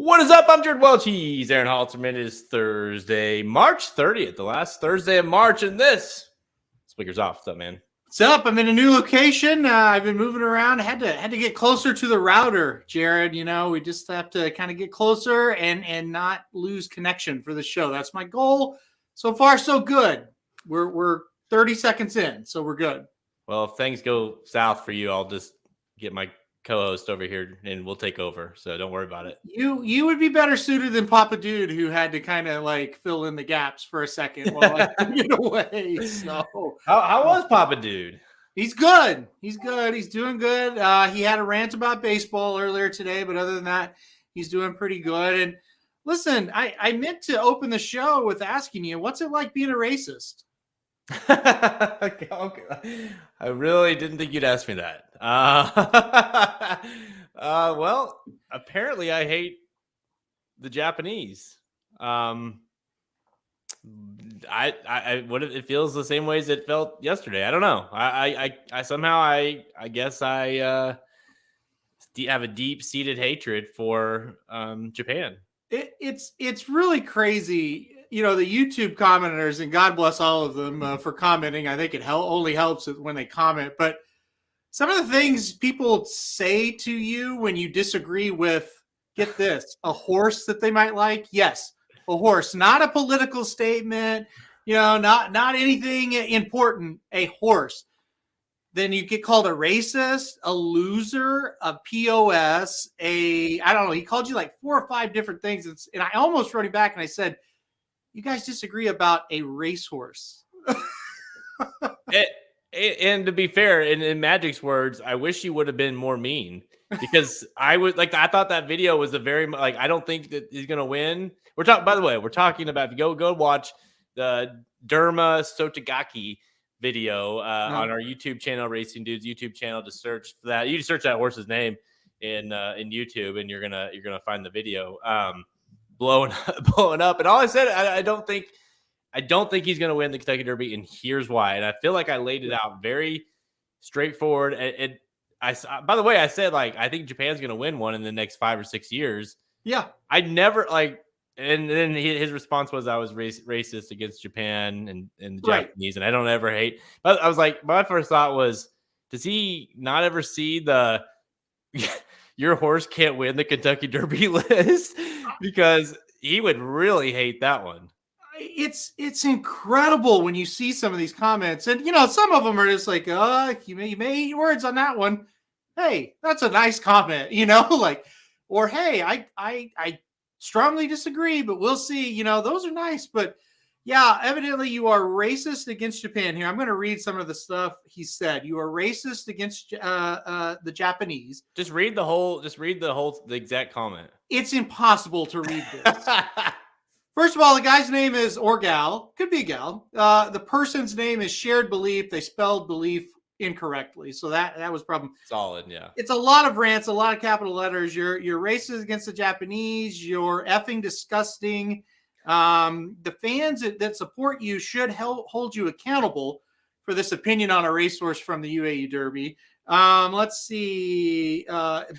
What is up? I'm Jared Welch. Aaron Halterman. It is Thursday, March 30th, the last Thursday of March, and this speaker's off. What's up, man? What's up? I'm in a new location. I've been moving around. I had to get closer to the router, Jared. You know, we just have to kind of get closer and not lose connection for the show. That's my goal. So far, so good. We're 30 seconds in, so we're good. Well, if things go south for you, I'll just get my co-host over here and we'll take over. So don't worry about it. You would be better suited than Papa Dude, who had to kind of like fill in the gaps for a second while I get away. So how was Papa Dude? He's good. He's good. He's doing good. He had a rant about baseball earlier today, but other than that, he's doing pretty good. And listen, I meant to open the show with asking you, what's it like being a racist? Okay. I really didn't think you'd ask me that. Well, apparently I hate the Japanese. I it feels the same way as it felt yesterday. I don't know. I somehow I guess I have a deep-seated hatred for Japan. It's really crazy. You know, the YouTube commenters, and God bless all of them for commenting. I think it only helps when they comment. But some of the things people say to you when you disagree with, get this, a horse that they might like. Yes, a horse, not a political statement, you know, not anything important, a horse. Then you get called a racist, a loser, a POS, I don't know. He called you like 4 or 5 different things. And I almost wrote him back and I said, you guys disagree about a racehorse. And to be fair, in Magic's words, I wish he would have been more mean, because I thought that video was I don't think that he's going to win. By the way, we're talking about, if you go watch the Derma Sotogaki video on our YouTube channel, Racing Dudes YouTube channel, to search for that. You just search that horse's name in YouTube and you're going to find the video. Blowing up. And all I said, I don't think he's going to win the Kentucky Derby, and here's why. And I feel like I laid it out very straightforward. And by the way, I said, like, I think Japan's going to win one in the next 5 or 6 years. Yeah. I never and then his response was I was racist against Japan and the Japanese, and I don't ever hate. But I was like, my first thought was, does he not ever see the your horse can't win the Kentucky Derby list? Because he would really hate that one. It's incredible when you see some of these comments, and you know, some of them are just like, you may eat words on that one. Hey, that's a nice comment, you know, like, or hey, I strongly disagree, but we'll see. You know, those are nice, but yeah, evidently you are racist against Japan here. I'm going to read some of the stuff he said. You are racist against the Japanese. Just read the exact comment. It's impossible to read this. First of all, the guy's name is, or gal, could be a gal. The person's name is Shared Belief. They spelled belief incorrectly. So that was problem. Solid, yeah. It's a lot of rants, a lot of capital letters. You're racist against the Japanese. You're effing disgusting. The fans that support you should hold you accountable for this opinion on a racehorse from the UAE Derby. Let's see.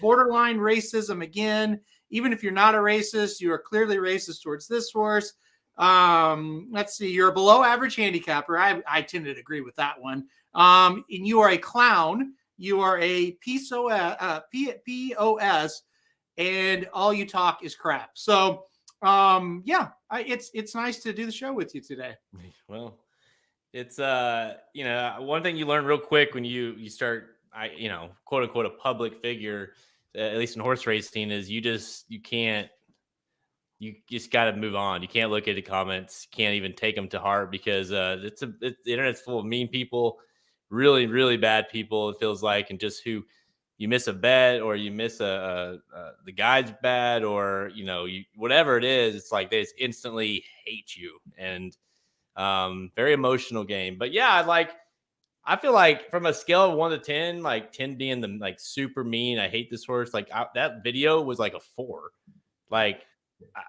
Borderline racism again. Even if you're not a racist, you are clearly racist towards this horse. Let's see. You're a below average handicapper. I tend to agree with that one. And you are a clown. You are a POS, and all you talk is crap. So, yeah, it's nice to do the show with you today. Well, it's you know, one thing you learn real quick when you start, quote unquote, a public figure, at least in horse racing, is you just got to move on. You can't look at the comments, can't even take them to heart, because the internet's full of mean people, really, really bad people, it feels like, and just who you miss a bet, or you miss the guide's bad, or, you know, whatever it is, it's like they just instantly hate you. And very emotional game. But yeah, I feel like from a scale of 1 to 10, like 10 being the like super mean, I hate this horse, like that video was like a 4. Like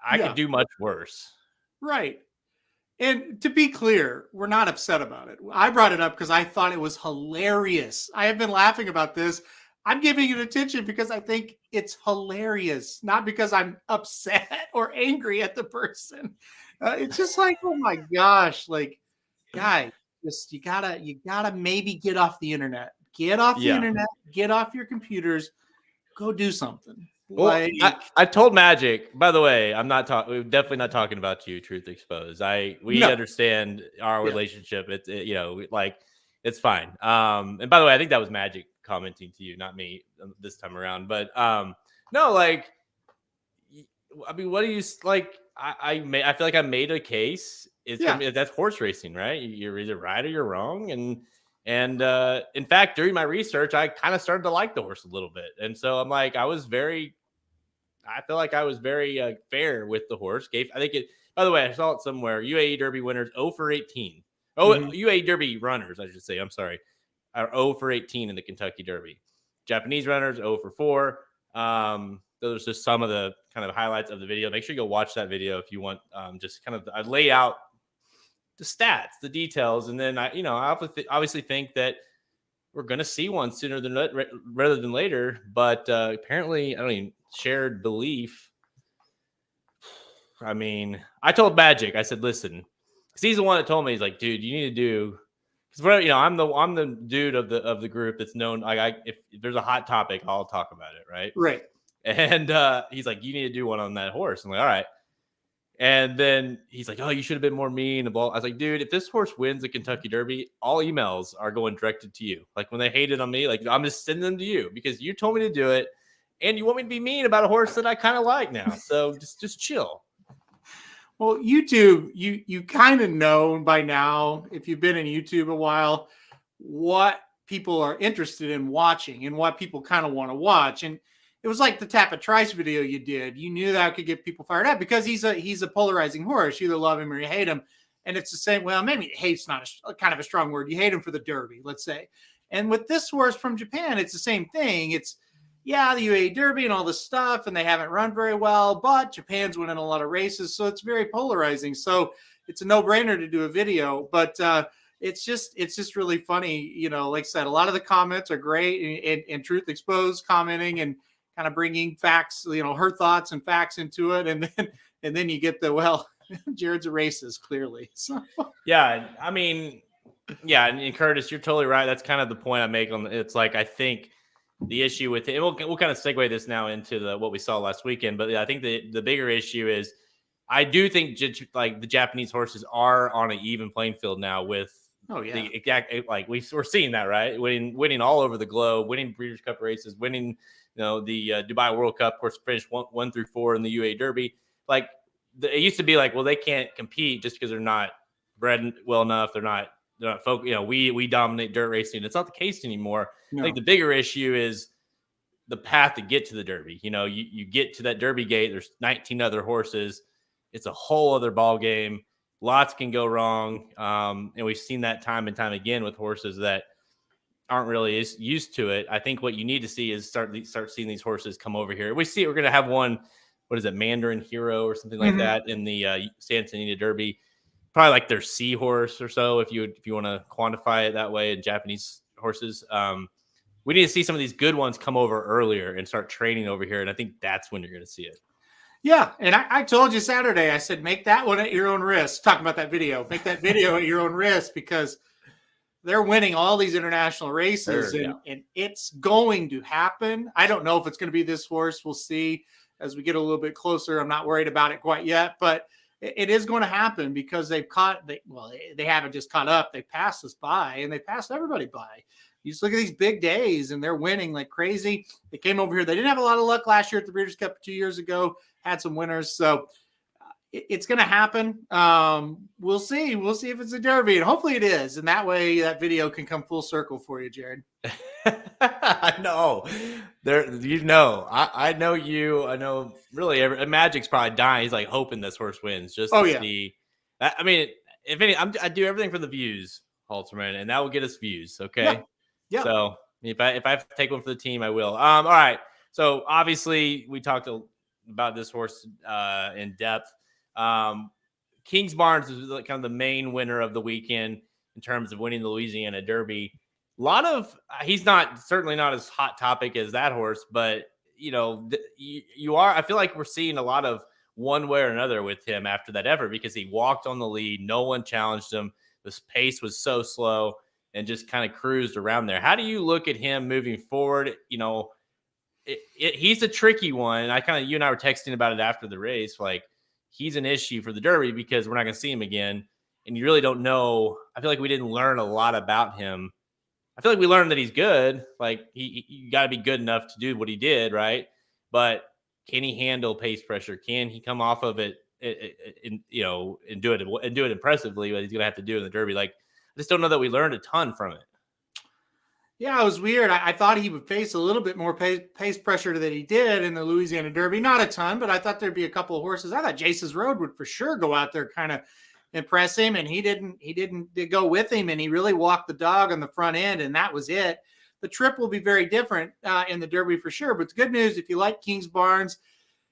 I could do much worse. Right. And to be clear, we're not upset about it. I brought it up because I thought it was hilarious. I have been laughing about this. I'm giving it attention because I think it's hilarious, not because I'm upset or angry at the person. It's just like, oh my gosh, like, guy, just you gotta maybe get off the internet, Yeah. get off your computers, go do something. Well, Like, I told Magic, by the way, we're definitely not talking about you, Truth Exposed. We no, understand our yeah, relationship. Like it's fine. And by the way, I think that was Magic commenting to you, not me this time around. But no, like, I mean, what do you like? I feel like I made a case. It's yeah. gonna be that's horse racing, right? You're either right or you're wrong, and in fact, during my research, I kind of started to like the horse a little bit, and so I'm like, I feel like I was very fair with the horse. I think it. By the way, I saw it somewhere. UAE Derby winners 0 for 18. Oh, Mhm. UAE Derby runners, I should say. I'm sorry, are 0 for 18 in the Kentucky Derby. Japanese runners 0 for 4. Those are just some of the kind of highlights of the video. Make sure you go watch that video if you want. Just kind of I lay out the stats, the details, and then I obviously think that we're going to see one sooner than rather than later. But apparently, I don't even shared belief. I mean, I told Magic, I said, listen, because he's the one that told me, he's like, dude, you need to do, because I'm the dude of the group that's known. Like, if there's a hot topic, I'll talk about it, right? Right. And he's like, you need to do one on that horse. I'm like, all right. And then he's like, oh, you should have been more mean. I was like, dude, if this horse wins the Kentucky Derby, all emails are going directed to you. Like when they hated on me, like I'm just sending them to you because you told me to do it. And you want me to be mean about a horse that I kind of like now. So just chill. Well, YouTube, you kind of know by now, if you've been in YouTube a while, what people are interested in watching and what people kind of want to watch. And it was like the Tappa Trice video you did. You knew that could get people fired up because he's a polarizing horse. You either love him or you hate him. And it's the same. Well, maybe hate's not kind of a strong word. You hate him for the Derby, let's say. And with this horse from Japan, it's the same thing. It's the UAE Derby and all this stuff, and they haven't run very well, but Japan's winning a lot of races, so it's very polarizing. So it's a no-brainer to do a video, but it's just really funny. Like I said, a lot of the comments are great, and Truth Exposed commenting and kind of bringing facts, her thoughts and facts into it, and then you get Jared's a racist, clearly. So yeah, I mean, yeah, and Curtis, you're totally right. That's kind of the point I make on it's like I think the issue with it, we'll kind of segue this now into what we saw last weekend. But I think the bigger issue is I do think like the Japanese horses are on an even playing field now with the exact, like we're seeing that, right? Winning all over the globe, winning Breeders' Cup races, winning the Dubai World Cup, of course, finished 1 through 4 in the UAE Derby. Like it used to be like, well, they can't compete just because they're not bred well enough. They're not focused. We dominate dirt racing. It's not the case anymore. No. I think the bigger issue is the path to get to the Derby. You get to that Derby gate. There's 19 other horses. It's a whole other ball game. Lots can go wrong, and we've seen that time and time again with horses that aren't really used to it. I think what you need to see is start seeing these horses come over here. We're going to have one. What is it, Mandarin Hero or something like that in the Santa Anita Derby. Probably like their seahorse or so, if you want to quantify it that way in Japanese horses. We need to see some of these good ones come over earlier and start training over here, and I think that's when you're going to see it. Yeah, and I told you Saturday, I said, make that one at your own risk. Talking about that video, make that video at your own risk because they're winning all these international races, and it's going to happen. I don't know if it's going to be this horse. We'll see as we get a little bit closer. I'm not worried about it quite yet, but it is going to happen because they haven't just caught up. They passed us by, and they passed everybody by. You just look at these big days, and they're winning like crazy. They came over here. They didn't have a lot of luck last year at the Breeders' Cup 2 years ago. Had some winners, so it's going to happen. We'll see. We'll see if it's a Derby, and hopefully it is. And that way, that video can come full circle for you, Jared. I know. I know you. I know. Really, Magic's probably dying. He's like hoping this horse wins just to see. I mean, if any, I do everything for the views, Halterman, and that will get us views. Okay. Yeah. So if I have to take one for the team, I will. All right. So obviously, we talked about this horse in depth. Kings Barnes is kind of the main winner of the weekend in terms of winning the Louisiana Derby. lot of he's not certainly not as hot topic as that horse, but you are. I feel like we're seeing a lot of one way or another with him after that effort because he walked on the lead. No one challenged him. This pace was so slow and just kind of cruised around there. How do you look at him moving forward? He's a tricky one. You and I were texting about it after the race. Like, he's an issue for the Derby because we're not going to see him again. And you really don't know. I feel like we didn't learn a lot about him. I feel like we learned that he's good. Like, you got to be good enough to do what he did, right? But can he handle pace pressure? Can he come off of it and do it impressively? But he's going to have to do it in the Derby. Like, I just don't know that we learned a ton from it. Yeah, it was weird. I thought he would face a little bit more pace pressure than he did in the Louisiana Derby. Not a ton, but I thought there'd be a couple of horses. I thought Jace's Road would for sure go out there, kind of impress him, and he didn't go with him, and he really walked the dog on the front end, and that was it. The trip will be very different in the Derby for sure. But it's good news if you like Kings Barnes.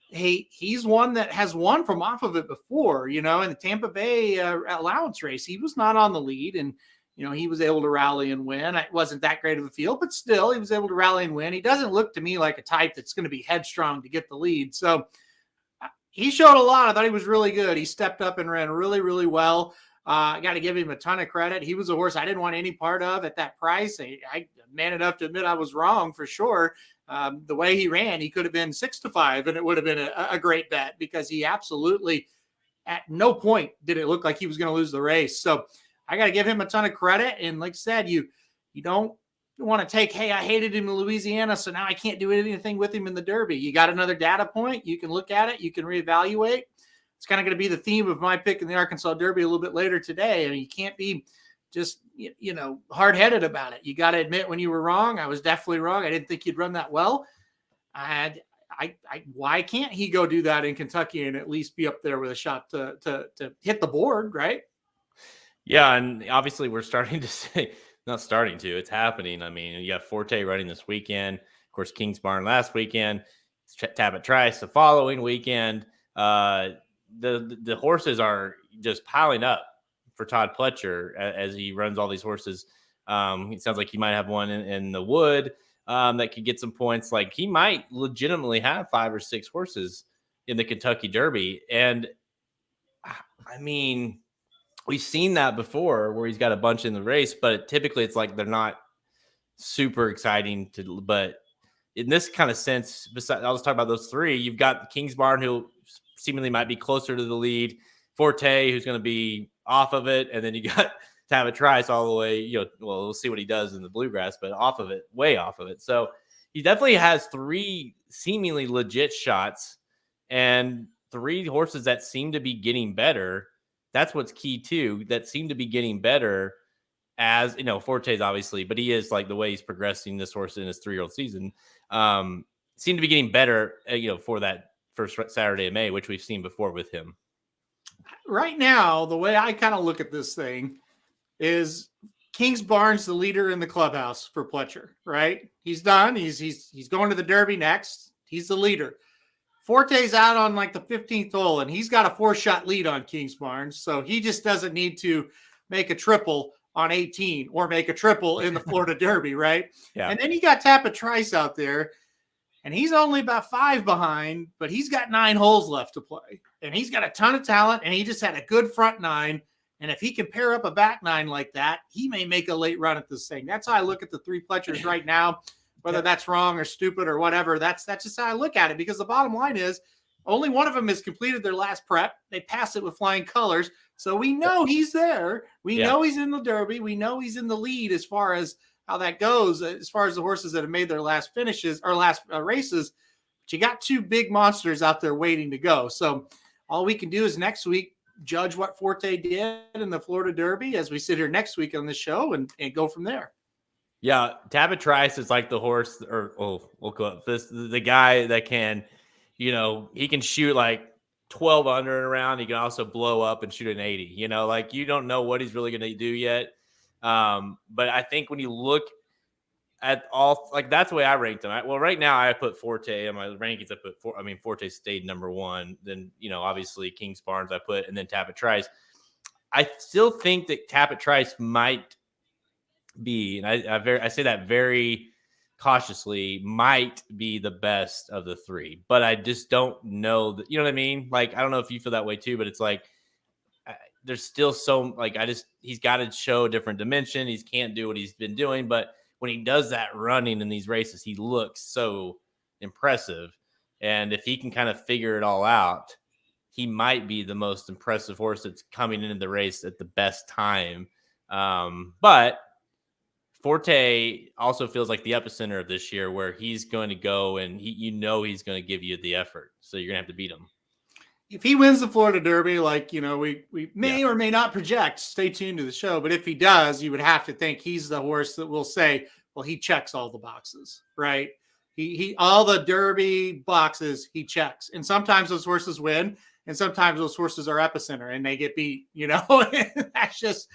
He's one that has won from off of it before. In the Tampa Bay allowance race, he was not on the lead, and he was able to rally and win. It wasn't that great of a field, but still, he was able to rally and win. He doesn't look to me like a type that's going to be headstrong to get the lead. So he showed a lot. I thought he was really good. He stepped up and ran really, really well. I got to give him a ton of credit. He was a horse I didn't want any part of at that price. I man enough to admit I was wrong for sure. The way he ran, he could have been 6-5, and it would have been a great bet because he absolutely, at no point did it look like he was going to lose the race. So I got to give him a ton of credit. And like I said, you don't want to take, hey, I hated him in Louisiana, so now I can't do anything with him in the Derby. You got another data point. You can look at it. You can reevaluate. It's kind of going to be the theme of my pick in the Arkansas Derby a little bit later today. And you can't be just, hard-headed about it. You got to admit when you were wrong. I was definitely wrong. I didn't think you'd run that well. Why can't he go do that in Kentucky and at least be up there with a shot to hit the board, right? Yeah, and obviously we're starting to say, not starting to, it's happening. I mean, you have Forte running this weekend. Of course, Kings Barn last weekend. Tabit Trice the following weekend. The horses are just piling up for Todd Pletcher as he runs all these horses. It sounds like he might have one in the wood that could get some points. Like, he might legitimately have 5 or 6 horses in the Kentucky Derby. And I mean, we've seen that before where he's got a bunch in the race, but typically it's like they're not super exciting but in this kind of sense, I'll just talk about those 3. You've got Kings Barn, who seemingly might be closer to the lead, Forte, who's going to be off of it, and then you got Tabit Trice all the way, we'll see what he does in the bluegrass, but off of it, way off of it. So he definitely has 3 seemingly legit shots and 3 horses that seem to be getting better. That's what's key too, that seem to be getting better as, Forte's obviously, but he is, like, the way he's progressing this horse in his 3-year-old season, seem to be getting better, for that first Saturday of May, which we've seen before with him. Right now, the way I kind of look at this thing is Kings Barnes, the leader in the clubhouse for Pletcher, right? He's done. He's going to the Derby next. He's the leader. Forte's out on like the 15th hole, and he's got a 4-shot lead on Kings Barnes. So he just doesn't need to make a triple on 18 or make a triple in the Florida Derby, right? Yeah. And then you got Tabit Trice out there, and he's only about 5 behind, but he's got 9 holes left to play. And he's got a ton of talent, and he just had a good front 9. And if he can pair up a back 9 like that, he may make a late run at this thing. That's how I look at the 3 Pletchers right now. Whether that's wrong or stupid or whatever, that's just how I look at it. Because the bottom line is, only one of them has completed their last prep. They passed it with flying colors. So we know he's there. We know he's in the Derby. We know he's in the lead as far as how that goes, as far as the horses that have made their last finishes or last races. But you got 2 big monsters out there waiting to go. So all we can do is next week judge what Forte did in the Florida Derby as we sit here next week on the show and go from there. Yeah, Tabit Trice is like the horse, we'll go up the guy that can, he can shoot like 12 under and around. He can also blow up and shoot an 80. Like, you don't know what he's really going to do yet. But I think when you look at all, like, that's the way I ranked him. Right now I put Forte in my rankings. Forte stayed number 1. Then, obviously Kings Barnes I put, and then Tabit Trice. I still think that Tabit Trice might be, and I say that very cautiously, might be the best of the three. But I just don't know that, you know what I mean? Like, I don't know if you feel that way too, but it's like, there's still so like, he's got to show a different dimension. He can't do what he's been doing, but when he does that running in these races, he looks so impressive. And if he can kind of figure it all out, he might be the most impressive horse that's coming into the race at the best time. But Forte also feels like the epicenter of this year, where he's going to go and he's going to give you the effort. So you're going to have to beat him. If he wins the Florida Derby, like, we may or may not project, stay tuned to the show. But if he does, you would have to think he's the horse that will say, well, he checks all the boxes, right? He all the Derby boxes he checks. And sometimes those horses win, and sometimes those horses are epicenter and they get beat, that's just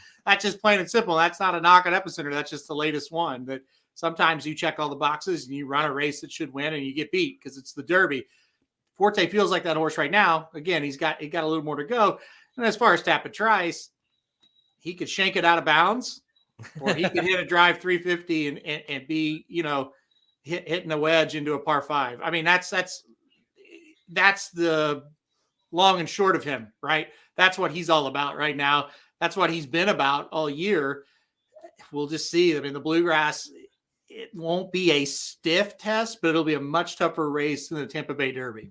plain and simple. That's not a knock on epicenter. That's just the latest one. That sometimes you check all the boxes and you run a race that should win and you get beat because it's the Derby. Forte feels like that horse right now. Again, he got a little more to go. And as far as Tappan Trice, he could shank it out of bounds, or he could hit a drive 350 and be, hitting a wedge into a par 5. I mean, that's the long and short of him, right? That's what he's all about right now. That's what he's been about all year. We'll just see. I mean, the Bluegrass, it won't be a stiff test, but it'll be a much tougher race than the Tampa Bay Derby.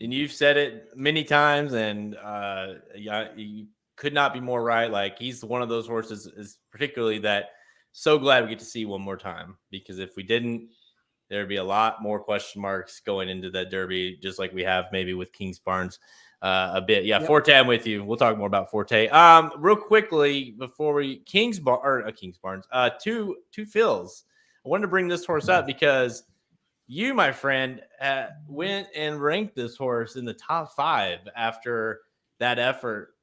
And you've said it many times, and you could not be more right. Like, he's one of those horses, is particularly that so glad we get to see one more time, because if we didn't, there'd be a lot more question marks going into that Derby, just like we have maybe with Kings Barnes a bit. Yeah, yep. Forte, I'm with you. We'll talk more about Forte. Real quickly before Kings Barnes, two fills. I wanted to bring this horse up because you, my friend, went and ranked this horse in the top 5 after that effort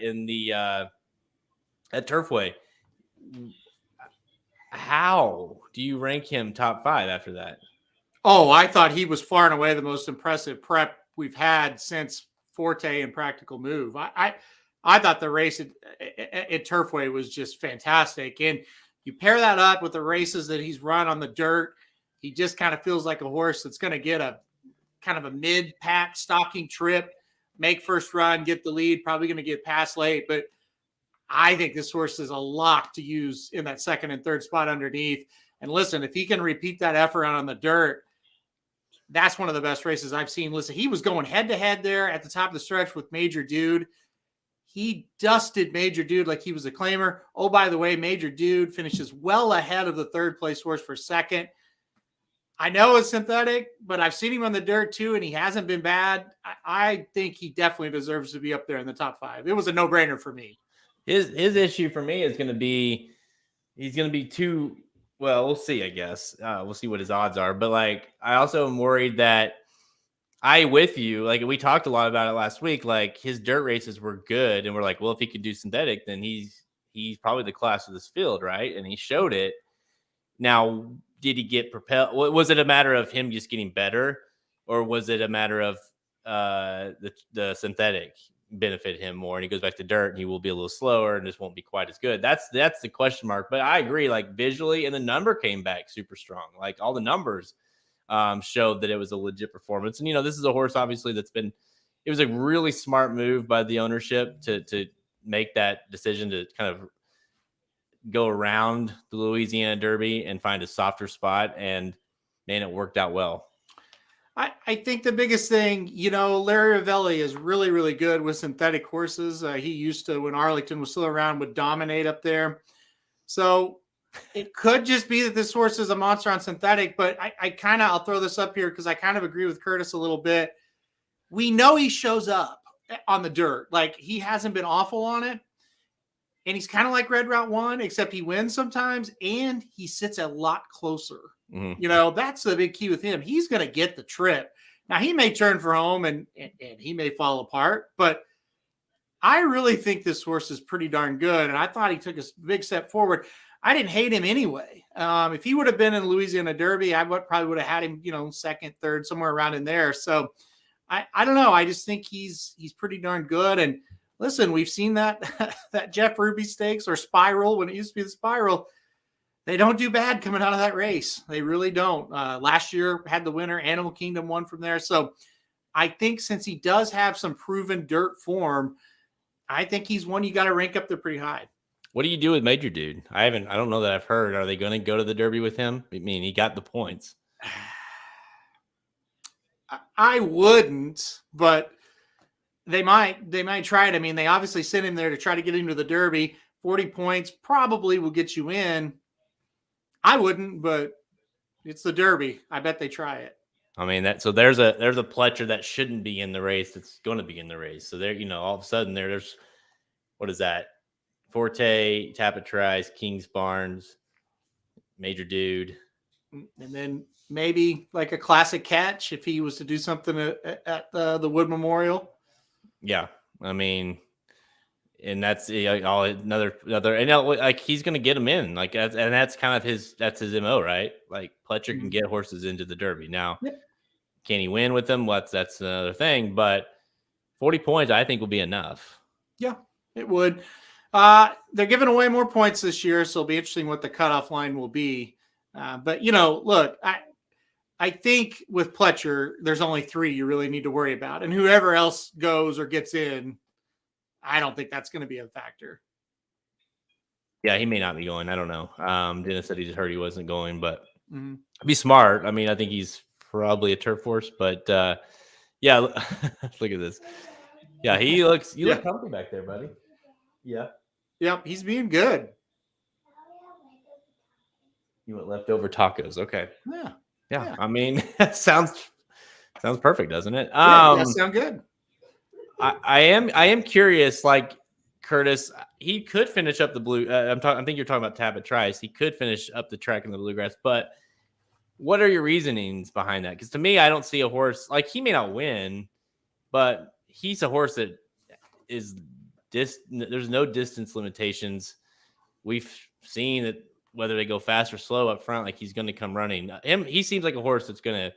in the at Turfway. How do you rank him top 5 after that? Oh, I thought he was far and away the most impressive prep we've had since Forte and Practical Move. I thought the race at Turfway was just fantastic. And you pair that up with the races that he's run on the dirt, he just kind of feels like a horse that's going to get a kind of a mid-pack stalking trip, make first run, get the lead, probably going to get past late. But I think this horse is a lock to use in that second and third spot underneath. And listen, if he can repeat that effort on the dirt, that's one of the best races I've seen. Listen, he was going head-to-head there at the top of the stretch with Major Dude. He dusted Major Dude like he was a claimer. Oh, by the way, Major Dude finishes well ahead of the third place horse for second. I know it's synthetic, but I've seen him on the dirt too, and he hasn't been bad. I think he definitely deserves to be up there in the top 5. It was a no-brainer for me. His issue for me is going to be, he's going to be too, well, we'll see, I guess. We'll see what his odds are. But, like, I also am worried that with you, like, we talked a lot about it last week, like, his dirt races were good, and we're like, well, if he could do synthetic, then he's probably the class of this field, right? And he showed it. Now, did he get propelled? Was it a matter of him just getting better, or was it a matter of the synthetic benefit him more, and he goes back to dirt and he will be a little slower and just won't be quite as good? That's the question mark. But I agree, like, visually, and the number came back super strong. Like, all the numbers showed that it was a legit performance. And this is a horse obviously it was a really smart move by the ownership to make that decision to kind of go around the Louisiana Derby and find a softer spot, and man, it worked out well. I think the biggest thing, Larry Ravelli is really, really good with synthetic horses. He used to, when Arlington was still around, would dominate up there. So it could just be that this horse is a monster on synthetic, but I'll throw this up here because I kind of agree with Curtis a little bit. We know he shows up on the dirt. Like, he hasn't been awful on it. And he's kind of like Red Route 1, except he wins sometimes, and he sits a lot closer. Mm-hmm. That's the big key with him. He's going to get the trip. Now, he may turn for home and he may fall apart, but I really think this horse is pretty darn good, and I thought he took a big step forward. I didn't hate him anyway. If he would have been in Louisiana Derby, I probably would have had him, second, third, somewhere around in there. So I don't know. I just think he's pretty darn good. And listen, we've seen that Jeff Ruby Stakes or Spiral when it used to be the Spiral. They don't do bad coming out of that race. They really don't. Last year had the winner. Animal Kingdom won from there. So I think since he does have some proven dirt form, I think he's one you got to rank up there pretty high. What do you do with Major Dude? I don't know that I've heard. Are they going to go to the Derby with him? I mean, he got the points. I wouldn't, but they might try it. I mean, they obviously sent him there to try to get him to the Derby. 40 points probably will get you in. I wouldn't, but it's the Derby. I bet they try it. I mean, there's a Pletcher that shouldn't be in the race that's going to be in the race. So there, all of a sudden there's what is that? Forte, Tapit Tries, Kings Barnes, Major Dude, and then maybe like a classic catch if he was to do something at the Wood Memorial. Yeah, I mean, and that's another, and like he's going to get him in, like, and that's kind of his MO, right? Like Pletcher can get horses into the Derby. Now, can he win with them? That's another thing, but 40 points I think will be enough. Yeah, it would. They're giving away more points this year, so it'll be interesting what the cutoff line will be. But look, I think with Pletcher, there's only 3 you really need to worry about, and whoever else goes or gets in, I don't think that's going to be a factor. Yeah, he may not be going. I don't know. Dennis said he just heard he wasn't going, but be smart. I mean, I think he's probably a turf horse, but yeah, look at this. Yeah, you look comfy back there, buddy. Yeah. Yep, he's being good. You want leftover tacos? Okay. Yeah. I mean, that sounds perfect, doesn't it? Yeah, sound good. I am curious. Like Curtis, he could finish up the blue. I think you're talking about Tapit Tries. He could finish up the track in the bluegrass, but what are your reasonings behind that? Because to me, I don't see a horse like he may not win, but he's a horse that is. There's no distance limitations. We've seen that whether they go fast or slow up front, like he's going to come running. He seems like a horse that's going to,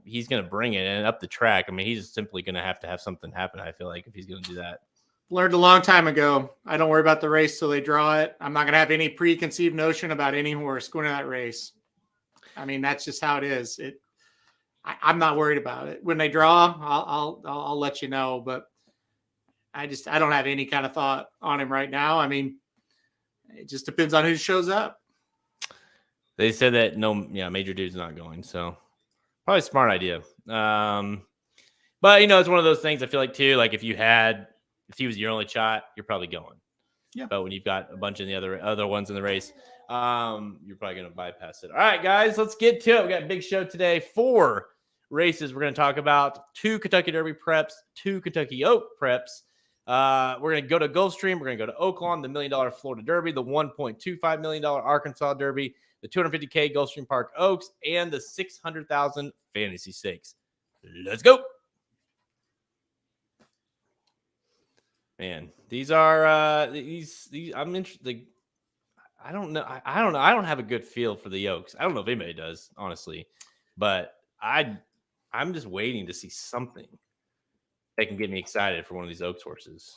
he's going to bring it and up the track. I mean, he's simply going to have something happen. I feel like if he's going to do that. Learned a long time ago. I don't worry about the race till they draw it. I'm not going to have any preconceived notion about any horse going to that race. I mean, that's just how it is. I'm not worried about it. When they draw, I'll let you know, but I don't have any kind of thought on him right now. I mean, it just depends on who shows up. They said that Major Dude's not going, so probably a smart idea. But it's one of those things I feel like too, like if he was your only shot, you're probably going. Yeah. But when you've got a bunch of the other ones in the race, you're probably going to bypass it. All right, guys, let's get to it. We got a big show today. 4 races we're going to talk about. 2 Kentucky Derby preps, 2 Kentucky Oak preps. We're going to go to Gulfstream. We're going to go to Oaklawn, the $1 million Florida Derby, the $1.25 million Arkansas Derby, the $250K Gulfstream Park Oaks, and the $600,000 Fantasy Stakes. Let's go. Man, these are these. I'm interested. I don't know. I don't know. I don't have a good feel for the Oaks. I don't know if anybody does, honestly, but I'm just waiting to see something that can get me excited for one of these Oaks horses.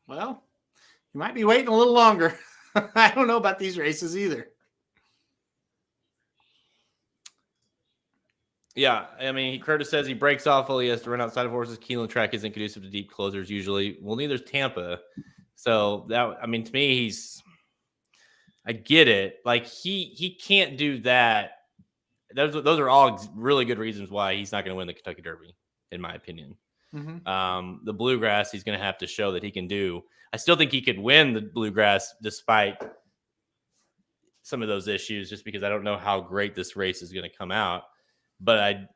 Well, you might be waiting a little longer. I don't know about these races either. Yeah, I mean, Curtis says he breaks off while he has to run outside of horses. Keeneland track isn't conducive to deep closers usually. Well, neither is Tampa. So to me, I get it. Like he can't do that. Those are all really good reasons why he's not going to win the Kentucky Derby, in my opinion. Mm-hmm. The bluegrass, he's going to have to show that he can do. I still think he could win the bluegrass despite some of those issues, just because I don't know how great this race is going to come out. But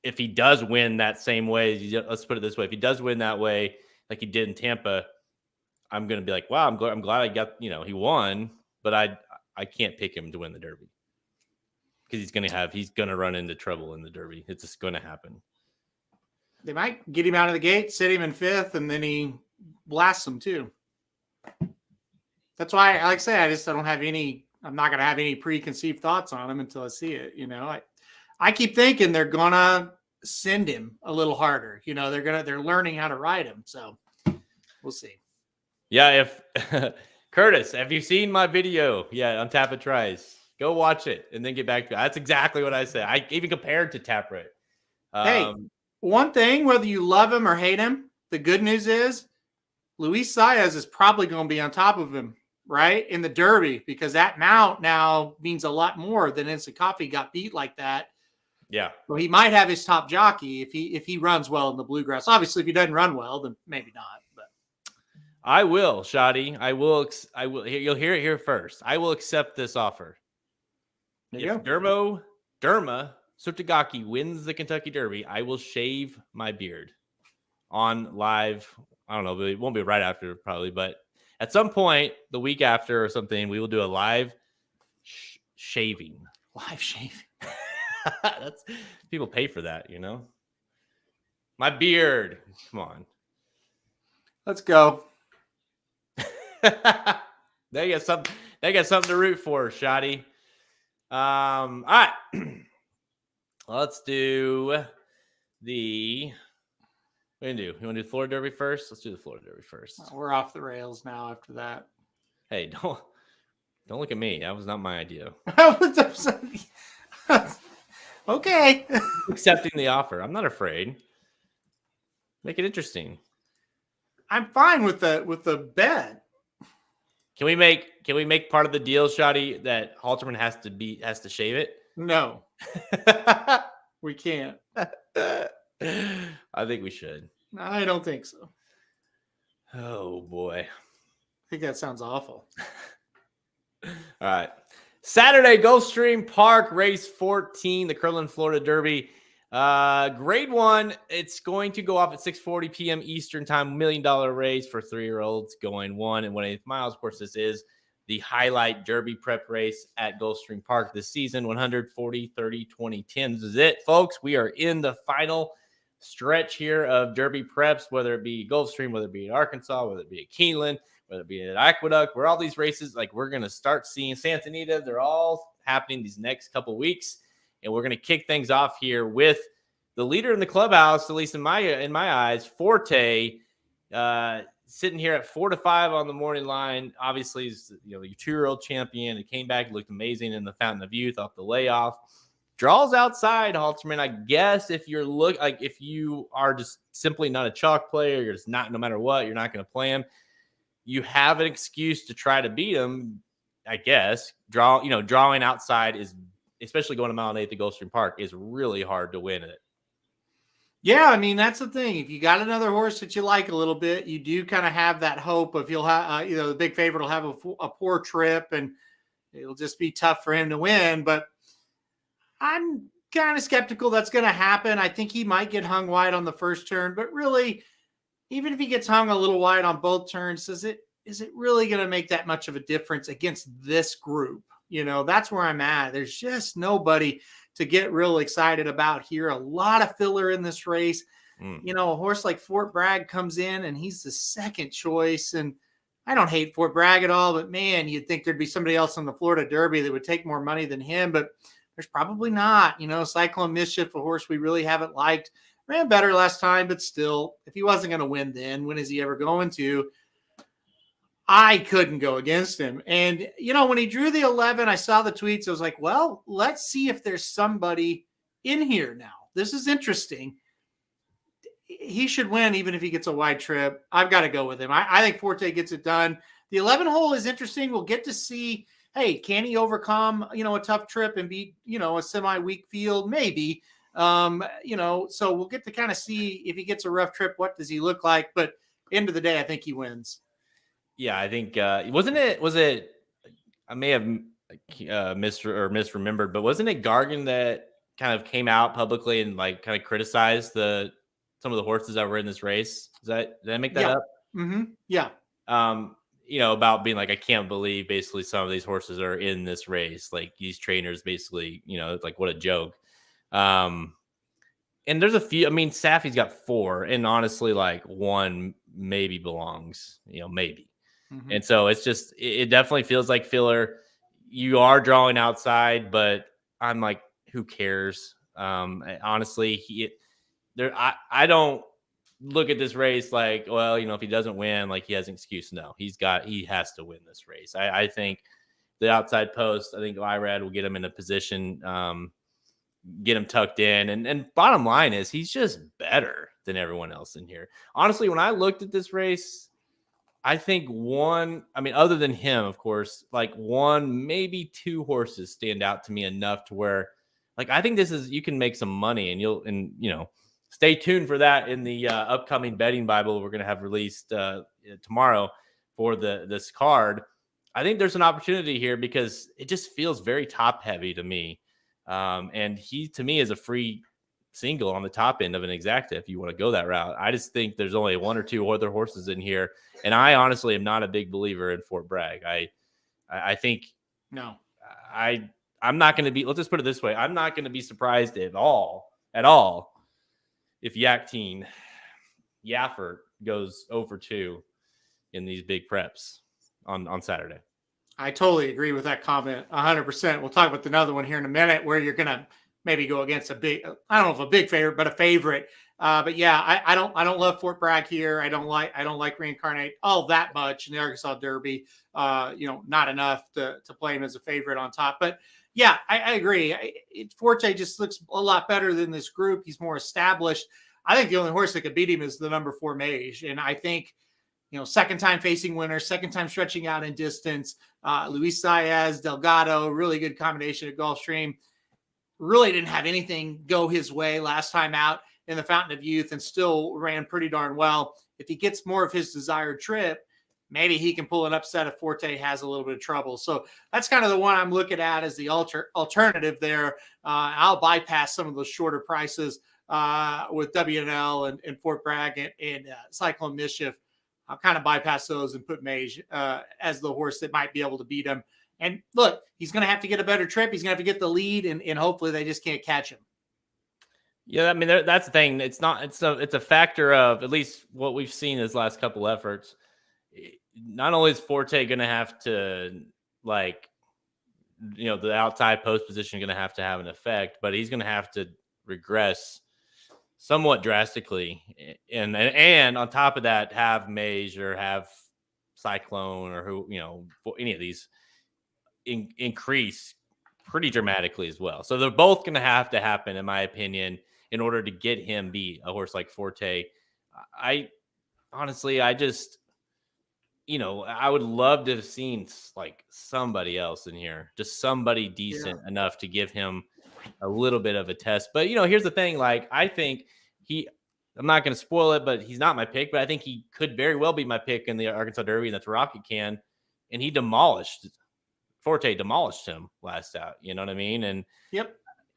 if he does win that same way, let's put it this way: if he does win that way, like he did in Tampa, I'm going to be like, wow, I'm glad I got, he won, but I can't pick him to win the Derby because he's going to run into trouble in the Derby. It's just going to happen. They might get him out of the gate, sit him in 5th, and then he blasts them too. That's why, like I say, I don't have any. I'm not going to have any preconceived thoughts on him until I see it. I keep thinking they're gonna send him a little harder. They're learning how to ride him. So we'll see. Yeah, Curtis, have you seen my video? Yeah, on Tap It Tries. Go watch it and then get back to me. That's exactly what I said. I even compared to Tap It. Hey, one thing, whether you love him or hate him, the good news is Luis Saez is probably going to be on top of him, right, in the Derby, because that mount now means a lot more than Instant Coffee got beat like that. Yeah. So he might have his top jockey if he runs well in the Bluegrass. Obviously, if he doesn't run well, then maybe not. But I will, Shoddy. I will. You'll hear it here first. I will accept this offer. If Derma Sotogake wins the Kentucky Derby, I will shave my beard on live. I don't know, but it won't be right after probably, but at some point the week after or something, we will do a live shaving. Live shaving. That's people pay for that, you know. My beard. Come on. Let's go. They got something to root for, Shoddy. All right. Let's do the. What do you want to do Florida Derby first? Let's do the Florida Derby first. We're off the rails now after that. Hey, don't look at me. That was not my idea. Okay. Accepting the offer. I'm not afraid. Make it interesting. I'm fine with the bet. Can we make part of the deal, Shoddy, that Halterman has to shave it? No. We can't. I think we should. I don't think so. Oh boy. I think that sounds awful. All right. Saturday, Gulfstream Park, race 14, the Curlin, Florida Derby. Grade 1, it's going to go off at 6:40 p.m. Eastern time, $1 million race for 3-year-olds going 1 and 1/8 miles. Of course, this is the highlight Derby prep race at Gulfstream Park this season, 140, 30, 20, 10. This is it, folks. We are in the final stretch here of Derby preps, whether it be Gulfstream, whether it be at Arkansas, whether it be at Keeneland, whether it be at Aqueduct, where all these races, like we're going to start seeing Santa Anita. They're all happening these next couple weeks. And we're going to kick things off here with the leader in the clubhouse, at least in my eyes, Forte, sitting here at 4-5 on the morning line. Obviously, he's your 2-year-old champion. He came back, looked amazing in the Fountain of Youth off the layoff. Draws outside, Halterman. I guess if you are just simply not a chalk player, you're just not, no matter what, you're not going to play him. You have an excuse to try to beat him. I guess drawing outside is, especially going to mile 8 at Gulfstream Park, is really hard to win it. Yeah, I mean, that's the thing. If you got another horse that you like a little bit, you do kind of have that hope of he'll have, the big favorite will have a poor trip and it'll just be tough for him to win. But I'm kind of skeptical that's going to happen. I think he might get hung wide on the first turn, but really, even if he gets hung a little wide on both turns, is it really going to make that much of a difference against this group? That's where I'm at. There's just nobody to get real excited about here. A lot of filler in this race. A horse like Fort Bragg comes in and he's the second choice. And I don't hate Fort Bragg at all, but man, you'd think there'd be somebody else in the Florida Derby that would take more money than him, but there's probably not. Cyclone Mischief, a horse we really haven't liked, ran better last time, but still, if he wasn't going to win then, when is he ever going to? I couldn't go against him. And, when he drew the 11, I saw the tweets. I was like, well, let's see if there's somebody in here now. This is interesting. He should win even if he gets a wide trip. I've got to go with him. I think Forte gets it done. The 11 hole is interesting. We'll get to see, hey, can he overcome, a tough trip and beat, a semi-weak field? Maybe. So we'll get to kind of see if he gets a rough trip, what does he look like? But end of the day, I think he wins. Yeah, I think was it I may have misremembered, but wasn't it Gargan that kind of came out publicly and kind of criticized some of the horses that were in this race? Did I make that up? Mm-hmm. Yeah. About being I can't believe basically some of these horses are in this race. These trainers basically, what a joke. And there's a few, Safi's got 4 and honestly, one maybe belongs, maybe. Mm-hmm. And so it's just, it definitely feels like filler. You are drawing outside, but I'm who cares? Honestly, I don't look at this race like, well, if he doesn't win, like he has an excuse. No, he has to win this race. I think the outside post, I think Irad will get him in a position, get him tucked in. And bottom line is he's just better than everyone else in here. Honestly, when I looked at this race, I think other than him, of course, like one, maybe two horses stand out to me enough to where, like, I think you can make some money, and stay tuned for that in the upcoming betting Bible we're going to have released tomorrow for this card. I think there's an opportunity here because it just feels very top heavy to me. And he, to me, is a free single on the top end of an exacta if you want to go that route. I just think there's only one or two other horses in here, and I honestly am not a big believer in Fort Bragg. I think I'm not going to be. Let's just put it this way: I'm not going to be surprised at all if Yaffert goes over 2 in these big preps on Saturday. I totally agree with that comment 100%. We'll talk about another one here in a minute where you're going to maybe go against I don't know if a big favorite, but a favorite. But yeah, I don't love Fort Bragg here. I don't like Reincarnate all that much in the Arkansas Derby. Not enough to play him as a favorite on top. But yeah, I agree. Forte just looks a lot better than this group. He's more established. I think the only horse that could beat him is the number 4 Mage. And I think, second time facing winner, second time stretching out in distance. Luis Saez, Delgado, really good combination at Gulfstream. Really didn't have anything go his way last time out in the Fountain of Youth and still ran pretty darn well. If he gets more of his desired trip, maybe he can pull an upset if Forte has a little bit of trouble. So that's kind of the one I'm looking at as the alternative there. I'll bypass some of those shorter prices with WNL and Fort Bragg and Cyclone Mischief. I'll kind of bypass those and put Mage as the horse that might be able to beat him. And look, he's going to have to get a better trip. He's going to have to get the lead, and hopefully they just can't catch him. Yeah, I mean, that's the thing. It's a factor of at least what we've seen his last couple efforts. Not only is Forte going to have to, the outside post position going to have an effect, but he's going to have to regress somewhat drastically. And on top of that, have Mage or have Cyclone or any of these increase pretty dramatically as well. So they're both going to have to happen, in my opinion, in order to get him beat a horse like Forte. I just, I would love to have seen like somebody else in here, just somebody decent enough to give him a little bit of a test. But, here's the thing. Like, I think I'm not going to spoil it, but he's not my pick, but I think he could very well be my pick in the Arkansas Derby, and that's Rocket Can. And Forte demolished him last out. You know what I mean? And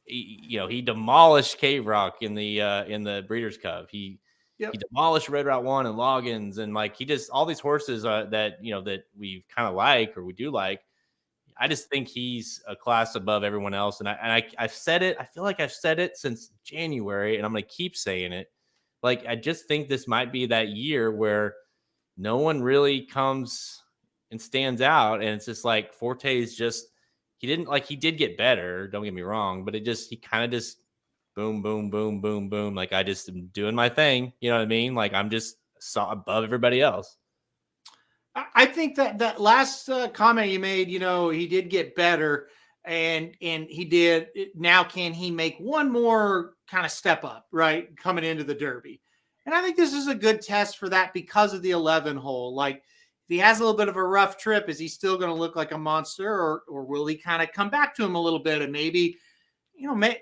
he demolished Cave Rock in the Breeders' Cup. He demolished Red Route 1 and Loggins, and all these horses that we kind of like, or we do like. I just think he's a class above everyone else. And I've said it. I feel like I've said it since January, and I'm going to keep saying it. Like, I just think this might be that year where no one really comes and stands out. And it's just like Forte is just, he did get better. Don't get me wrong, but he kind of just boom, boom, boom, boom, boom. Like, I just am doing my thing. You know what I mean? Like, I'm just above everybody else. I think that last comment you made, he did get better and he did. Now, can he make one more kind of step up, right, coming into the Derby? And I think this is a good test for that because of the 11 hole. Like, if he has a little bit of a rough trip, is he still going to look like a monster, or will he kind of come back to him a little bit and maybe,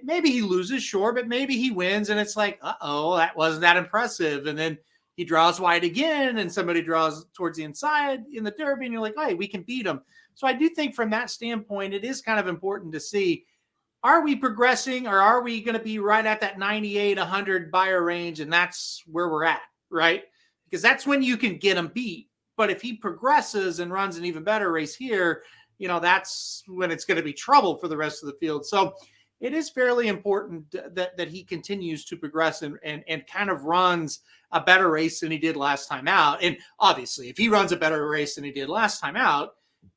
maybe he loses, sure, but maybe he wins and it's like, that wasn't that impressive. And then he draws wide again and somebody draws towards the inside in the Derby and you're like, hey, we can beat him. So I do think from that standpoint, it is kind of important to see, are we progressing or are we going to be right at that 98, 100 buyer range? And that's where we're at, right? Because that's when you can get him beat. But if he progresses and runs an even better race here, that's when it's going to be trouble for the rest of the field. So it is fairly important that he continues to progress and kind of runs a better race than he did last time out. And obviously, if he runs a better race than he did last time out,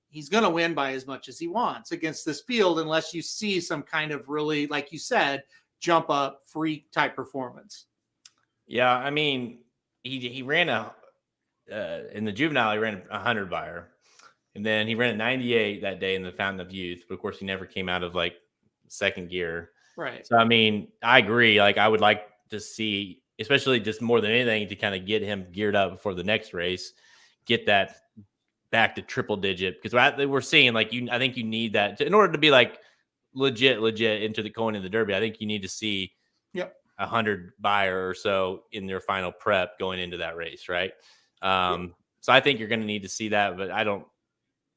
he's going to win by as much as he wants against this field, unless you see some kind of really, like you said, jump up freak type performance. Yeah, I mean, he ran in the juvenile, he ran 100 buyer. And then he ran a 98 that day in the Fountain of Youth. But of course, he never came out of like second gear. Right. So, I mean, I agree. Like, I would like to see, especially just more than anything, to kind of get him geared up before the next race, get that back to triple digit. Because we're seeing, like, I think you need that in order to be like legit into the going in the Derby. I think you need to see 100 buyer or so in their final prep going into that race, right? So I think you're going to need to see that, but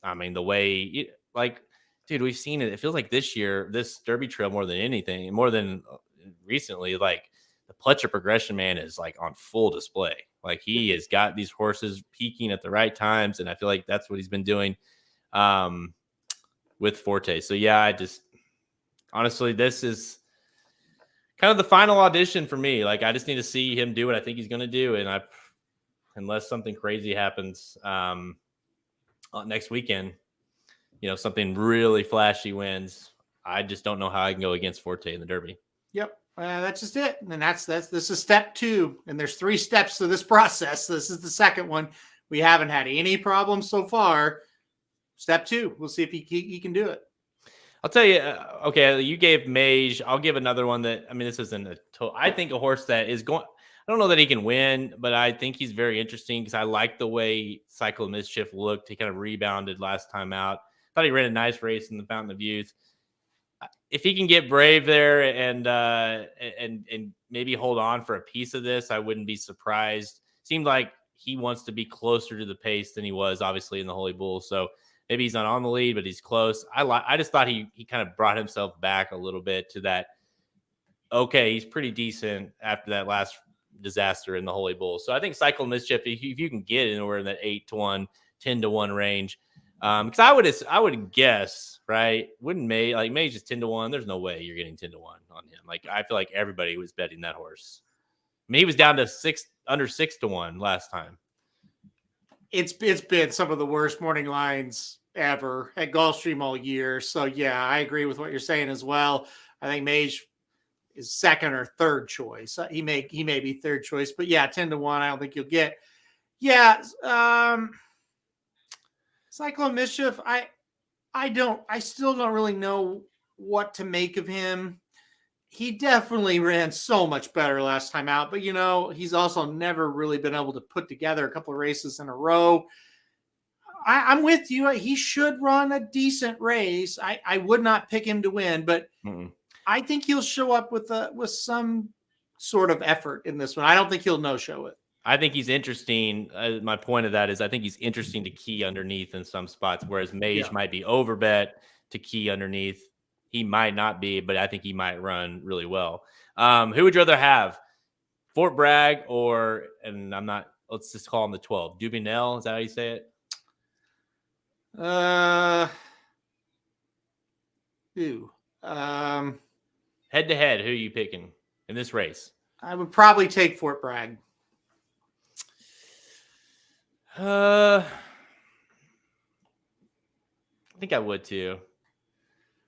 I mean, the way, like, dude, we've seen it. It feels like this year, this Derby trail more than anything, more than recently, like the Pletcher progression, man, is like on full display. Like, he has got these horses peaking at the right times, and I feel like that's what he's been doing with Forte. So yeah, honestly, this is kind of the final audition for me. Like, I just need to see him do what I think he's going to do, and unless something crazy happens next weekend, something really flashy wins, I just don't know how I can go against Forte in the Derby. Yep. That's just it. And this is step 2. And there's 3 steps to this process. This is the second one. We haven't had any problems so far. Step 2. We'll see if he can do it. I'll tell you, okay, you gave Mage. I'll give another one that, I mean, this isn't I think a horse that is going, I don't know that he can win, but I think he's very interesting because I like the way Cycle of Mischief looked. He kind of rebounded last time out. Thought he ran a nice race in the Fountain of Youth. If he can get brave there and maybe hold on for a piece of this, I wouldn't be surprised. Seemed like he wants to be closer to the pace than he was, obviously, in the Holy Bull. So maybe he's not on the lead, but he's close. I just thought he kind of brought himself back a little bit to that. Okay, he's pretty decent after that last disaster in the Holy Bull. So I think Cycle of Mischief, if you can get anywhere in that 8-1, 10-1 range, because I would guess, right? Wouldn't Mage is 10-1? There's no way you're getting 10-1 on him. Like, I feel like everybody was betting that horse. I mean, he was down to under 6-1 last time. It's been some of the worst morning lines ever at Gulfstream all year. So yeah, I agree with what you're saying as well. I think Mage is second or third choice. He may be third choice, but yeah, 10-1. I don't think you'll get. Yeah. Cycle of Mischief. I still don't really know what to make of him. He definitely ran so much better last time out, but he's also never really been able to put together a couple of races in a row. I'm with you. He should run a decent race. I would not pick him to win, but I think he'll show up with some sort of effort in this one. I don't think he'll no-show it. I think he's interesting. My point of that is I think he's interesting to key underneath in some spots, whereas Mage might be overbet to key underneath. He might not be, but I think he might run really well. Who would you rather have, Fort Bragg let's just call him the 12. Dubinel, is that how you say it? Head to head, who are you picking in this race? I would probably take Fort Bragg. I think I would too.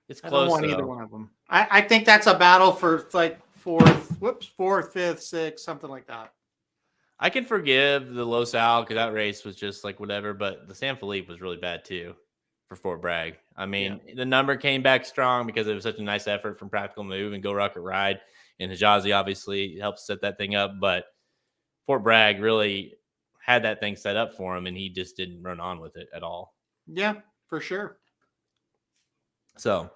It's close. I don't want either one of them. I think that's a battle for like fourth, fifth, sixth, something like that. I can forgive the Los Al because that race was just like whatever, but the San Felipe was really bad too for Fort Bragg. I mean, the number came back strong because it was such a nice effort from Practical Move and Go Rocket Ride, and Hijazi obviously helped set that thing up, but Fort Bragg really had that thing set up for him, and he just didn't run on with it at all. Yeah, for sure. So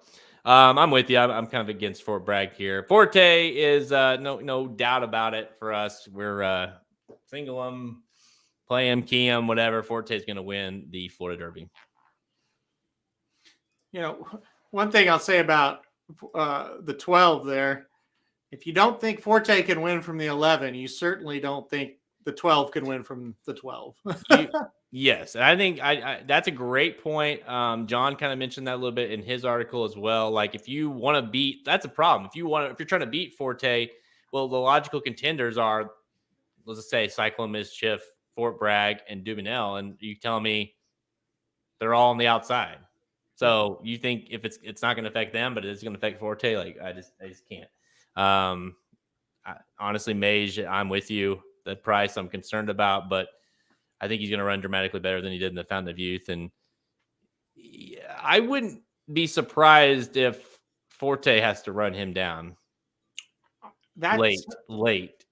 I'm with you. I'm kind of against Fort Bragg here. Forte is no doubt about it for us. We're single him, play him, key him, whatever. Forte is going to win the Florida Derby. One thing I'll say about the 12 there, if you don't think Forte can win from the 11, you certainly don't think the 12 can win from the 12. Yes. And I think that's a great point. John kind of mentioned that a little bit in his article as well. Like, if you want to beat, that's a problem. If you're trying to beat Forte, well, the logical contenders are, let's just say, Cyclone Mischief, Fort Bragg, and Dubinel. And you tell me they're all on the outside. So you think if it's not going to affect them, but it's going to affect Forte? Like, I just can't. Honestly, Mage, I'm with you. the price I'm concerned about, but I think he's going to run dramatically better than he did in the Fountain of Youth. And I wouldn't be surprised if Forte has to run him down late.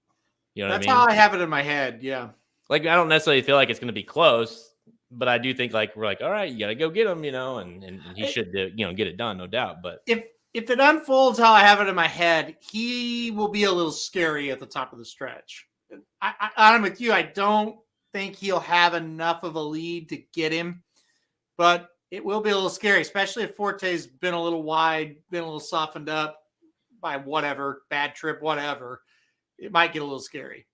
You know what I That's mean? how I have it in my head. Yeah. Like, I don't necessarily feel like it's going to be close, but I do think like we're like, all right, you got to go get him, and he should do, get it done, no doubt. But if it unfolds how I have it in my head, he will be a little scary at the top of the stretch. I'm with you. I don't think he'll have enough of a lead to get him, but it will be a little scary, especially if Forte's been a little wide, been a little softened up by whatever, bad trip, whatever. It might get a little scary.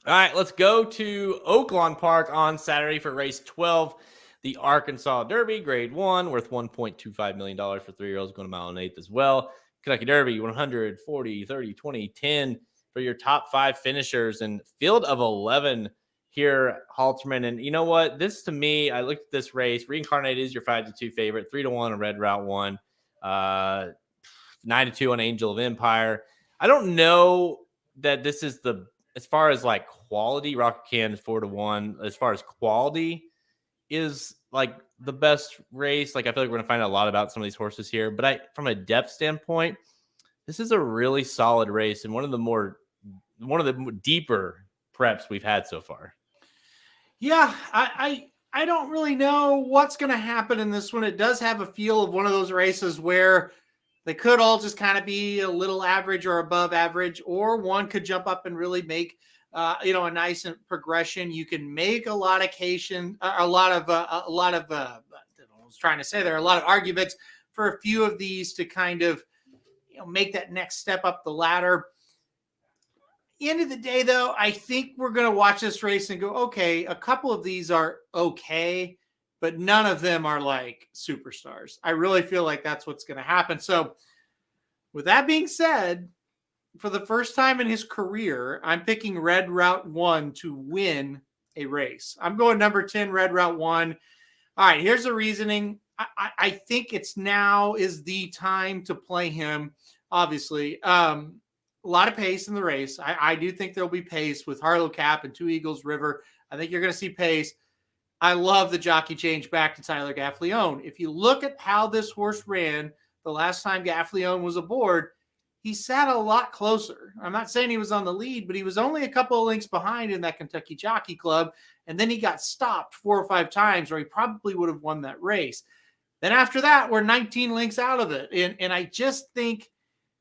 All right, let's go to Oaklawn Park on Saturday for race 12, the Arkansas Derby, grade 1, worth $1.25 million for 3-year-olds, going a mile and 1/8 as well. Kentucky Derby, 100, 40, 30, 20, 10 for your top 5 finishers, and field of 11 here, Halterman. And you know what? This, to me, I looked at this race. Reincarnate is your 5-2 favorite, 3-1 on Red Route 1, 9-2 on Angel of Empire. I don't know that this is as far as like quality, Rocket Can is 4-1. As far as quality is like the best race. Like, I feel like we're going to find out a lot about some of these horses here, but from a depth standpoint, this is a really solid race and one of the deeper preps we've had so far. Yeah, I don't really know what's going to happen in this one. It does have a feel of one of those races where they could all just kind of be a little average or above average, or one could jump up and really make, a nice progression. You can make a lot of arguments for a few of these to kind of, make that next step up the ladder. End of the day, though, I think we're going to watch this race and go, okay, a couple of these are okay, but none of them are like superstars. I really feel like that's what's going to happen. So with that being said, for the first time in his career, I'm picking Red Route 1 to win a race. I'm going number 10, Red Route 1. All right, here's the reasoning. I think now is the time to play him, obviously. A lot of pace in the race. I do think there'll be pace with Harlow Cap and Two Eagles River. I think you're going to see pace. I love the jockey change back to Tyler Gaffalione. If you look at how this horse ran the last time Gaffalione was aboard, he sat a lot closer. I'm not saying he was on the lead, but he was only a couple of lengths behind in that Kentucky Jockey Club, and then he got stopped 4 or 5 times, or he probably would have won that race. Then after that, we're 19 lengths out of it, and I just think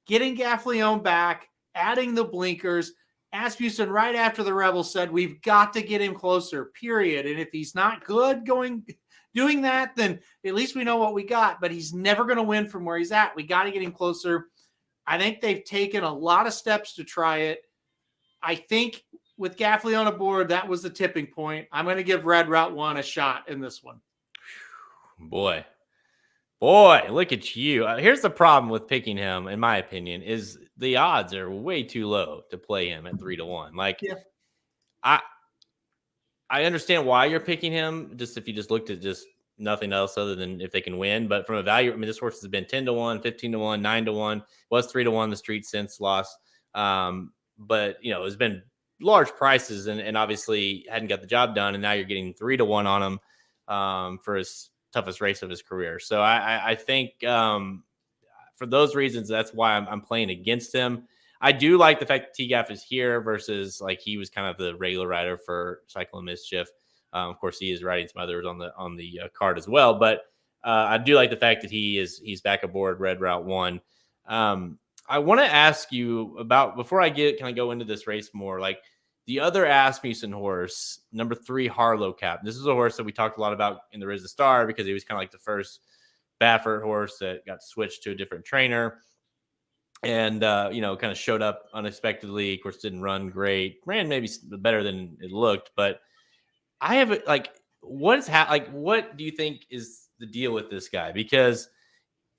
getting Gaffalione back, adding the blinkers, Asmussen right after the Rebels said, we've got to get him closer, period. And if he's not good doing that, then at least we know what we got. But he's never going to win from where he's at. We got to get him closer. I think they've taken a lot of steps to try it. I think with Gaffalione aboard, that was the tipping point. I'm going to give Red Route 1 a shot in this one. Boy, look at you. Here's the problem with picking him, in my opinion, is the odds are way too low to play him at 3-1. Like, yeah. I understand why you're picking him, just if you just looked at just nothing else other than if they can win. But from a value, I mean, this horse has been 10-1, 15-1, 9-1, was 3-1 the street since loss. But, it's been large prices and obviously hadn't got the job done. And now you're getting 3-1 on him for his toughest race of his career. So I think for those reasons, that's why I'm playing against him. I do like the fact that T-Gaff is here versus like he was kind of the regular rider for Cyclone Mischief. Of course, he is riding some others on the card as well. But I do like the fact that he's back aboard Red Route 1. I want to ask you about, before I go into this race more, like the other Asmussen horse, number 3, Harlow Cap. This is a horse that we talked a lot about in the Riz the Star because he was kind of like the first Baffert horse that got switched to a different trainer and, kind of showed up unexpectedly. Of course, didn't run great. Ran maybe better than it looked, but I have what do you think is the deal with this guy? Because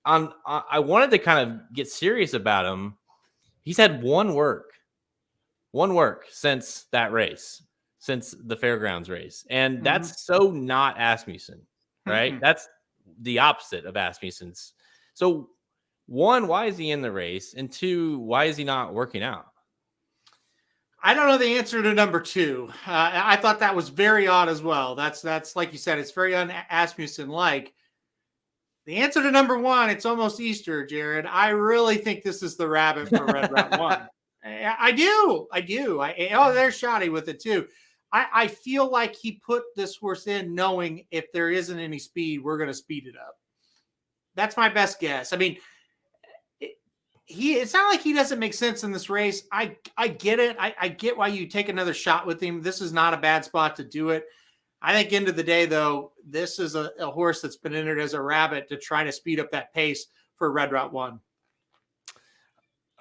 I wanted to kind of get serious about him. He's had one work since that race, since the fairgrounds race. And that's so not Asmussen, right? Mm-hmm. That's the opposite of Asmussen's. So 1, why is he in the race? And 2, why is he not working out? I don't know the answer to number 2. I thought that was very odd as well. That's like you said, it's very un-Asmussen-like. The answer to number 1, it's almost Easter, Jared. I really think this is the rabbit for Red Route 1. I do. There's Shoddy with it too. I feel like he put this horse in knowing if there isn't any speed, we're going to speed it up. That's my best guess. I mean, it's not like he doesn't make sense in this race. I get it. I get why you take another shot with him. This is not a bad spot to do it. I think end of the day, though, this is a horse that's been entered as a rabbit to try to speed up that pace for Red Route 1.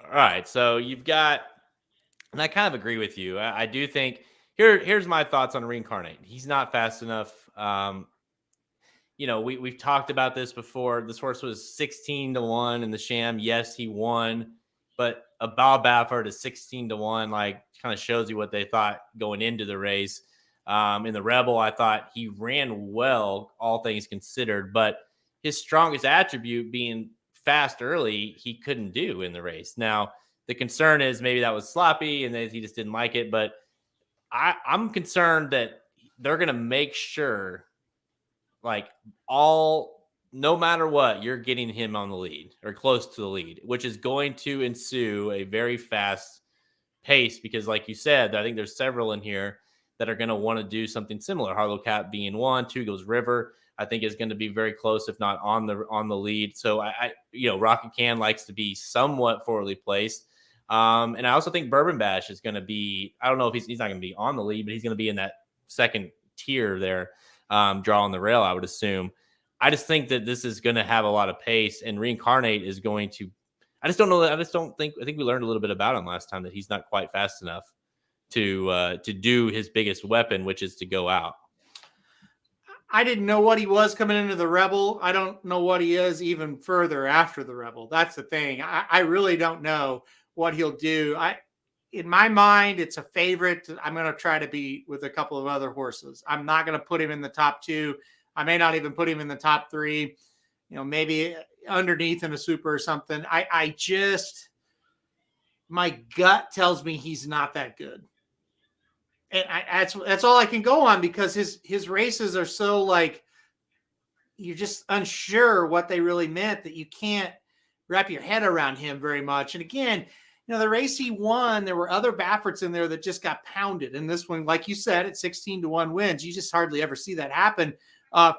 All right. So you've got, and I kind of agree with you. I do think here's my thoughts on Reincarnate. He's not fast enough. We've talked about this before. This horse was 16-1 in the Sham. Yes, he won, but a Bob Baffert is 16-1, like kind of shows you what they thought going into the race. In the Rebel, I thought he ran well, all things considered, but his strongest attribute being fast early, he couldn't do in the race. Now, the concern is maybe that was sloppy and that he just didn't like it, but I'm concerned that they're going to make sure, no matter what, you're getting him on the lead or close to the lead, which is going to ensue a very fast pace because, like you said, I think there's several in here that are going to want to do something similar. Harlow Cap being 1, 2 goes River. I think is going to be very close, if not on the lead. So Rocket Can likes to be somewhat forwardly placed. And I also think Bourbon Bash is going to be, I don't know if he's not going to be on the lead, but he's going to be in that second tier there, drawing the rail, I would assume. I just think that this is going to have a lot of pace, and Reincarnate is going to, I think we learned a little bit about him last time that he's not quite fast enough to do his biggest weapon, which is to go out. I didn't know what he was coming into the Rebel. I don't know what he is even further after the Rebel. That's the thing. I really don't know what he'll do. In my mind, it's a favorite. I'm going to try to be with a couple of other horses. I'm not going to put him in the top 2. I may not even put him in the top 3. Maybe underneath in a super or something. My gut tells me he's not that good. And that's all I can go on because his races are so you're just unsure what they really meant that you can't wrap your head around him very much. And again, the race he won, there were other Bafferts in there that just got pounded. And this one, like you said, at 16-1 wins, you just hardly ever see that happen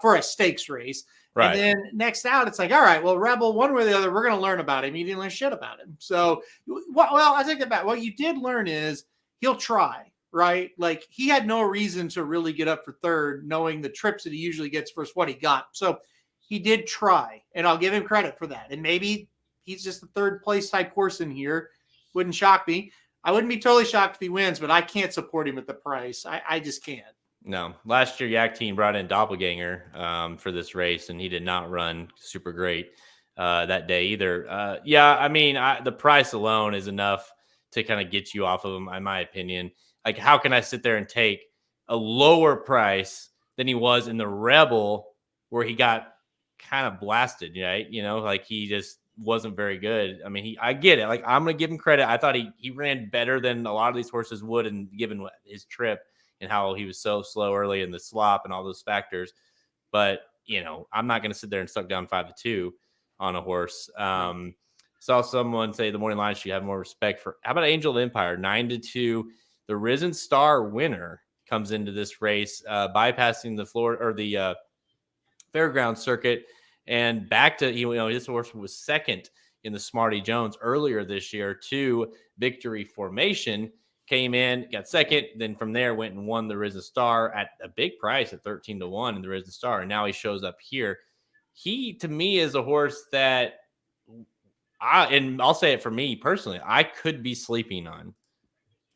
for a stakes race. Right. And then next out, it's like, all right, well, Rebel, one way or the other, we're going to learn about him. You didn't learn shit about him. So, well, I take that back. What you did learn is he'll try. Right? Like he had no reason to really get up for third, knowing the trips that he usually gets versus what he got. So he did try, and I'll give him credit for that. And maybe he's just a third place type horse in here. Wouldn't shock me. I wouldn't be totally shocked if he wins, but I can't support him at the price. I just can't. No. Last year, Yak Team brought in Doppelganger for this race, and he did not run super great that day either. The price alone is enough to kind of get you off of him, in my opinion. Like, how can I sit there and take a lower price than he was in the Rebel where he got kind of blasted, right? He just wasn't very good. I mean, I get it. Like, I'm going to give him credit. I thought he ran better than a lot of these horses would, and given his trip and how he was so slow early in the slop and all those factors. But, I'm not going to sit there and suck down 5-2 on a horse. Saw someone say the morning line should have more respect for, how about Angel of Empire, 9-2. The Risen Star winner comes into this race, bypassing the Florida or the fairground circuit, and back to this horse was second in the Smarty Jones earlier this year to Victory Formation. Came in, got second, then from there went and won the Risen Star at a big price at 13-1 in the Risen Star, and now he shows up here. He, to me, is a horse that I'll say it for me personally, I could be sleeping on.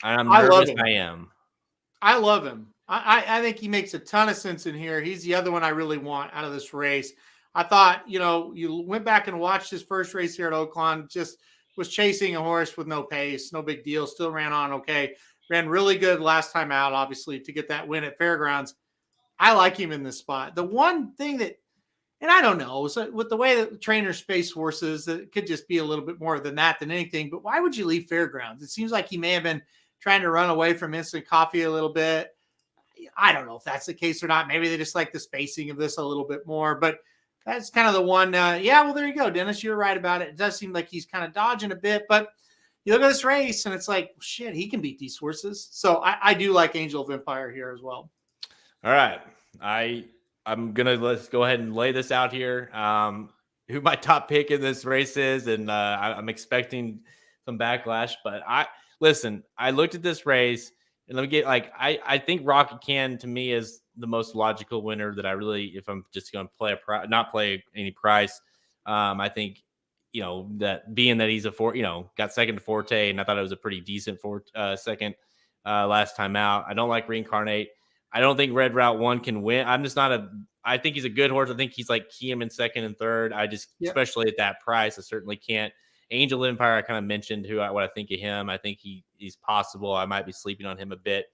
I'm nervous. I am. I love him. I think he makes a ton of sense in here. He's the other one I really want out of this race. I thought, you went back and watched his first race here at Oaklawn, just was chasing a horse with no pace, no big deal, still ran on okay. Ran really good last time out, obviously, to get that win at Fairgrounds. I like him in this spot. The one thing that, and I don't know, so with the way that trainers space horses, it could just be a little bit more than that than anything, but why would you leave Fairgrounds? It seems like he may have been trying to run away from instant coffee a little bit. I don't know if that's the case or not. Maybe they just like the spacing of this a little bit more, but that's kind of the one. Well, there you go, Dennis. You're right about it. It does seem like he's kind of dodging a bit, but you look at this race and it's like, shit, he can beat these horses. So I do like Angel of Empire here as well. All right. Let's go ahead and lay this out here. Who my top pick in this race is, and I'm expecting some backlash, but I looked at this race and let me get I think Rocket Can to me is the most logical winner that I really, if I'm just going to play not play any price. I think, that being that he's got second to Forte, and I thought it was a pretty decent second last time out. I don't like Reincarnate. I don't think Red Route 1 can win. I think he's a good horse. I think he's like key him in second and third. Especially at that price, I certainly can't. Angel Empire, I kind of mentioned what I think of him. I think he's possible. I might be sleeping on him a bit.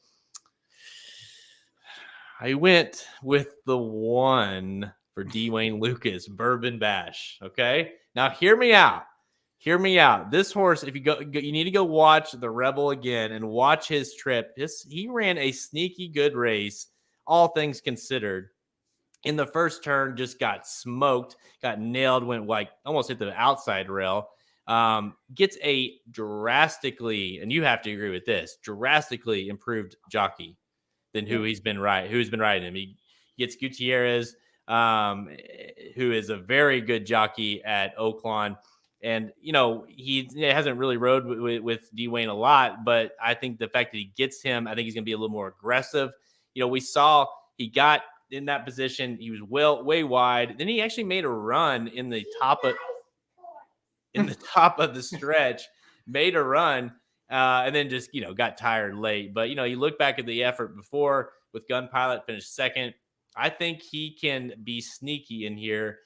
I went with the 1 for Dwayne Lucas, Bourbon Bash. Okay. Now hear me out. Hear me out. This horse, if you need to go watch the Rebel again and watch his trip. He ran a sneaky good race, all things considered. In the first turn, just got smoked, got nailed, went almost hit the outside rail. Gets a drastically, and you have to agree with this, drastically improved jockey than who's been riding him. He gets Gutierrez, who is a very good jockey at Oaklawn. And, he hasn't really rode with Dwayne a lot, but I think the fact that he gets him, I think he's going to be a little more aggressive. We saw he got in that position. He was way wide. Then he actually made a run in the top of the stretch, made a run, and then just, got tired late. But, you look back at the effort before with Gun Pilot, finished second. I think he can be sneaky in here.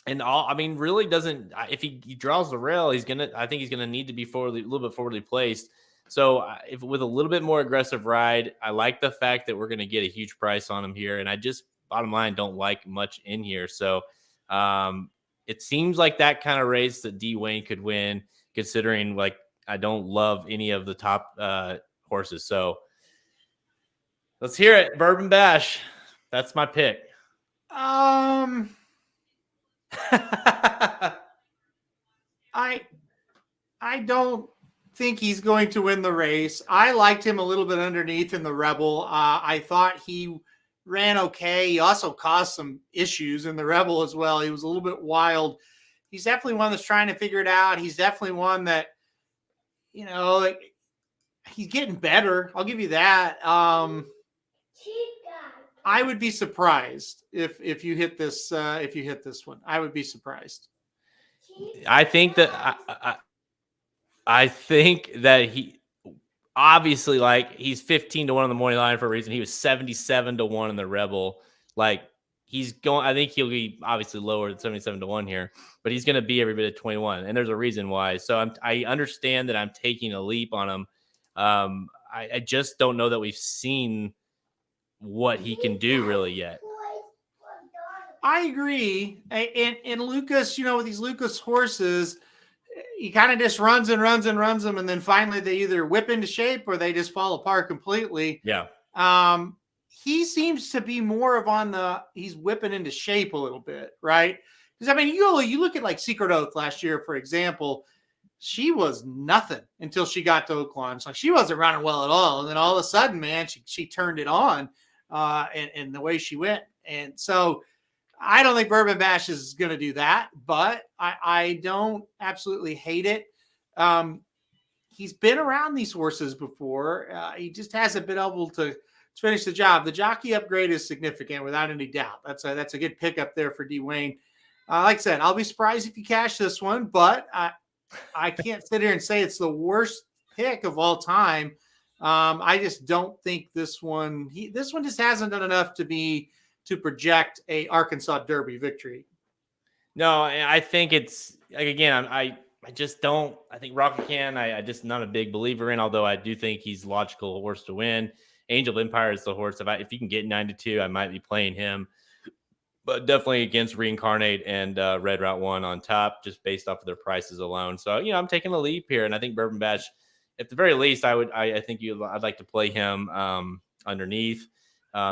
Really doesn't. If he draws the rail, I think he's gonna need to be a little bit forwardly placed. So, if with a little bit more aggressive ride, I like the fact that we're gonna get a huge price on him here, and I just bottom line don't like much in here. So, it seems like that kind of race that Dwayne could win, considering I don't love any of the top horses. So, let's hear it, Bourbon Bash. That's my pick. I don't think he's going to win the race. I liked him a little bit underneath in the Rebel. I thought he ran okay. He also caused some issues in the Rebel as well. He was a little bit wild. He's definitely one that's trying to figure it out. He's definitely one that, he's getting better. I'll give you that. I would be surprised if you hit this one. I would be surprised. I think that I think that he obviously he's 15 to 1 on the morning line for a reason. He was 77 to 1 in the Rebel. He's going. I think he'll be obviously lower than 77 to 1 here, but he's going to be every bit of 21, and there's a reason why. So I understand that I'm taking a leap on him. I just don't know that we've seen what he can do really yet. I agree. And Lucas, with these Lucas horses, he kind of just runs and runs and runs them. And then finally they either whip into shape or they just fall apart completely. Yeah. He seems to be more of he's whipping into shape a little bit, right? Because you look at Secret Oath last year, for example, she was nothing until she got to Oaklawn. So she wasn't running well at all. And then all of a sudden, man, she turned it on. And the way she went. And so I don't think Bourbon Bash is going to do that, but I don't absolutely hate it. He's been around these horses before. He just hasn't been able to finish the job. The jockey upgrade is significant without any doubt. That's a good pickup there for Dwayne. Like I said, I'll be surprised if you cash this one, but I can't sit here and say it's the worst pick of all time. I just don't think this one just hasn't done enough to project a Arkansas Derby victory. No, I think it's again, I just don't. I think Rocket Can. I just not a big believer in. Although I do think he's logical horse to win. Angel Empire is the horse. If you can get 9-2, I might be playing him. But definitely against Reincarnate and Red Route 1 on top, just based off of their prices alone. So I'm taking a leap here, and I think Bourbon Bash at the very least, I think I'd like to play him underneath,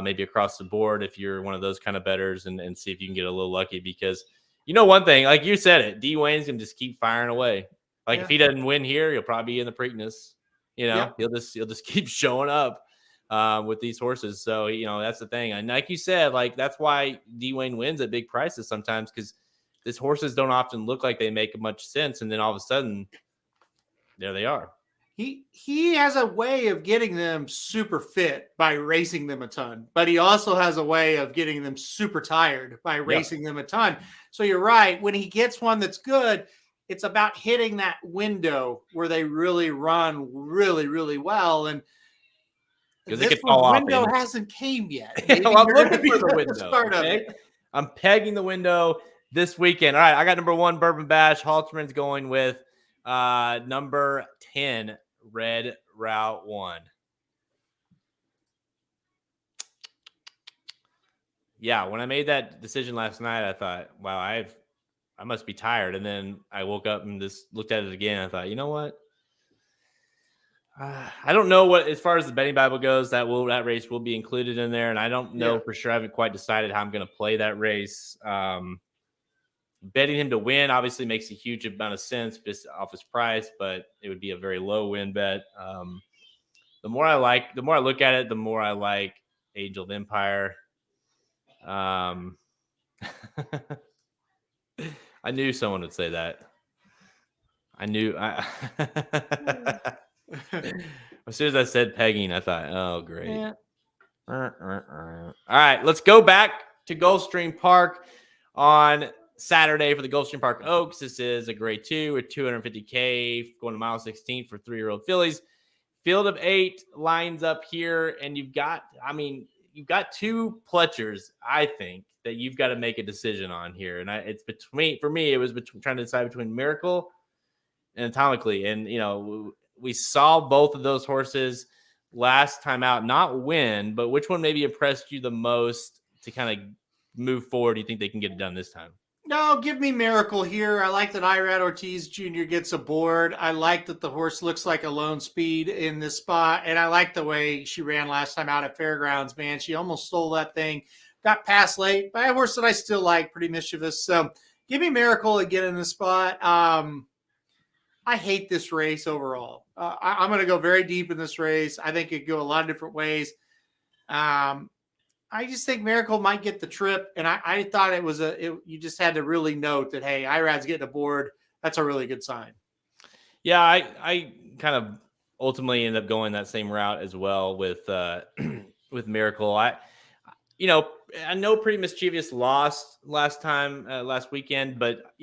maybe across the board if you're one of those kind of bettors, and see if you can get a little lucky, because one thing, like you said it, D Wayne's gonna just keep firing away. Like if he doesn't win here, he'll probably be in the Preakness. He'll just keep showing up with these horses. So that's the thing. And like you said, like that's why D Wayne wins at big prices sometimes, because these horses don't often look like they make much sense, and then all of a sudden, there they are. He has a way of getting them super fit by racing them a ton, but he also has a way of getting them super tired by racing them a ton. So you're right. When he gets one that's good, it's about hitting that window where they really run really, really well. And because it could fall off. Window hasn't came yet. I'm looking for the window. Okay? I'm pegging the window this weekend. All right, I got number 1 Bourbon Bash. Halterman's going with number 10 Red Route 1. Yeah, when I made that decision last night, I thought, wow, I must be tired. And then I woke up and just looked at it again. I thought, you know what? I don't know what, as far as the betting Bible goes, that race will be included in there. And I don't know for sure. I haven't quite decided how I'm going to play that race. Betting him to win obviously makes a huge amount of sense just off his price, but it would be a very low win bet. The more I look at it, the more I like Angel of Empire. I knew someone would say that. As soon as I said pegging, I thought, oh, great. Yeah. All right, let's go back to Gulfstream Park on Saturday for the Gulfstream Park Oaks. This is a grade 2 with $250K going to mile 16 for 3-year-old fillies. Field of 8 lines up here, and you've got 2 Pletchers, I think, that you've got to make a decision on here. And for me, it was trying to decide between Miracle and Atomically. And, we saw both of those horses last time out not win, but which one maybe impressed you the most to kind of move forward? Do you think they can get it done this time? No, give me Miracle here. I like that Irad Ortiz Jr. gets aboard. I like that the horse looks like a lone speed in this spot. And I like the way she ran last time out at Fairgrounds, man. She almost stole that thing. Got past late by a horse that I still like, pretty mischievous. So give me Miracle again in the spot. I hate this race overall. I'm going to go very deep in this race. I think it could go a lot of different ways. I just think Miracle might get the trip, and I thought you just had to really note that, hey, Irad's getting aboard. That's a really good sign. Yeah, I kind of ultimately end up going that same route as well with Miracle. I know Pretty Mischievous lost last weekend, but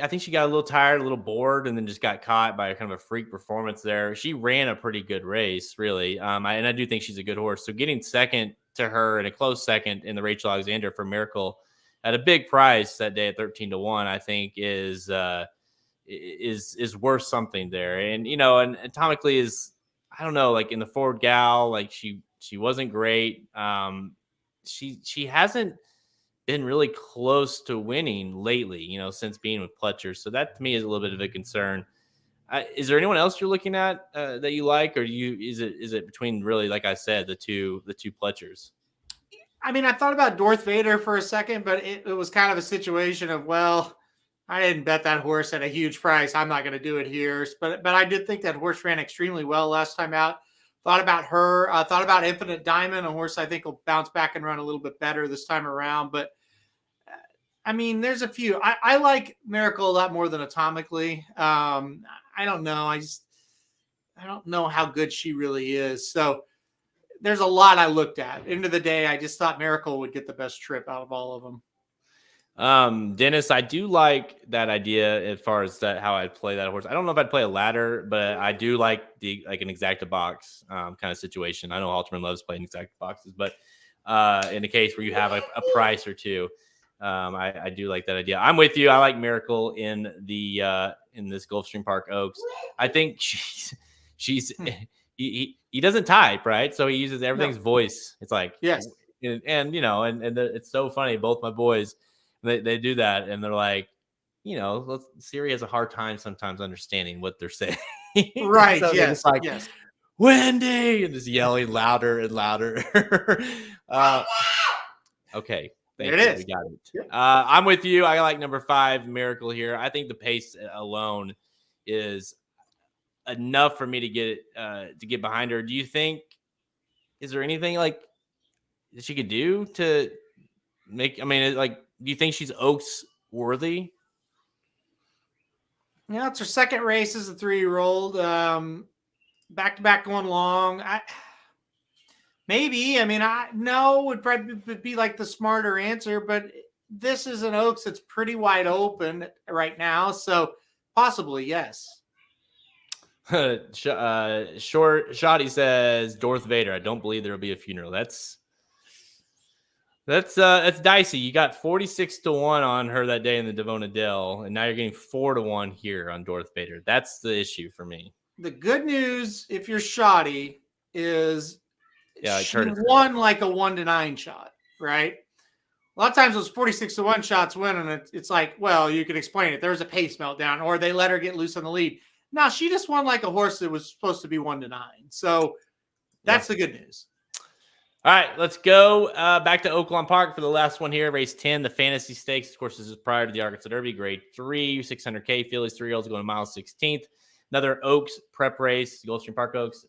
I think she got a little tired, a little bored, and then just got caught by a kind of a freak performance there. She ran a pretty good race, really. And I do think she's a good horse. So getting second to her and a close second in the Rachel Alexander for Miracle at a big price that day at 13-1, I think is worth something there. And, and Atomically is, I don't know, like in the Forward Gal, like she wasn't great. She hasn't been really close to winning lately, since being with Pletcher. So that to me is a little bit of a concern. Is there anyone else you're looking at that you like, or is it between, really, like I said, the two Pletchers? I mean, I thought about Darth Vader for a second, but it was kind of a situation of, well, I didn't bet that horse at a huge price. I'm not going to do it here. But I did think that horse ran extremely well last time out. Thought about her. Thought about Infinite Diamond, a horse I think will bounce back and run a little bit better this time around. But I mean, there's a few. I like Miracle a lot more than Atomically. I don't know. I don't know how good she really is. So there's a lot I looked at. End of the day, I just thought Miracle would get the best trip out of all of them. Dennis, I do like that idea as far as how I'd play that horse. I don't know if I'd play a ladder, but I do like an exacta box kind of situation. I know Halterman loves playing exacta boxes, but in the case where you have a price or two, I do like that idea. I'm with you. I like Miracle in this Gulfstream Park Oaks. I think he doesn't type, right? So he uses everything's voice. It's like, yes. And it's so funny. Both my boys, they do that. And they're like, Siri has a hard time sometimes understanding what they're saying. Right. So they're just Yes. like, Yes. Wendy, and just yelling louder and louder. Okay. There Thank it you. is. We got it. Yep. I'm with you. I like number 5, Miracle here. I think the pace alone is enough for me to get behind her. Do you think, is there anything like that she could do to make, do you think she's Oaks worthy? Yeah, it's her second race as a 3-year-old. Back to back going long. Maybe. No would probably be like the smarter answer, but this is an Oaks that's pretty wide open right now. So possibly, yes. Short Shoddy says Darth Vader. I don't believe there will be a funeral. That's dicey. You got 46-1 on her that day in the Devona Dell, and now you're getting 4-1 here on Darth Vader. That's the issue for me. The good news, if you're Shoddy, is she won like a 1-9 shot, right? A lot of times those 46-1 shots win, and it's like, well, you can explain it. There was a pace meltdown, or they let her get loose on the lead. No, she just won like a horse that was supposed to be 1-9. So that's the good news. All right, let's go back to Oaklawn Park for the last one here. Race 10, the Fantasy Stakes. Of course, this is prior to the Arkansas Derby. Grade 3, 600K. Fillies 3-year-olds going to mile 16th. Another Oaks prep race, Gulfstream Park Oaks,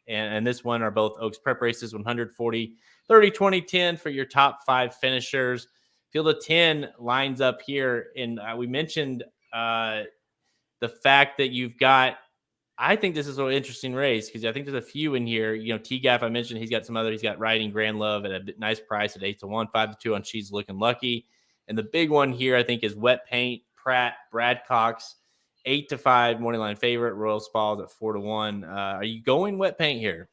and this one are both Oaks prep races, 140, 30, 20, 10 for your top 5 finishers. Field of 10 lines up here. And we mentioned the fact that you've got, I think this is an interesting race because I think there's a few in here. T-Gaff, I mentioned he's got Riding Grand Love at a nice price at 8-1, 5-2 on She's Looking Lucky. And the big one here, I think, is Wet Paint, Pratt, Brad Cox, 8-5 morning line favorite. Royal Spalls at 4-1. Are you going Wet Paint here?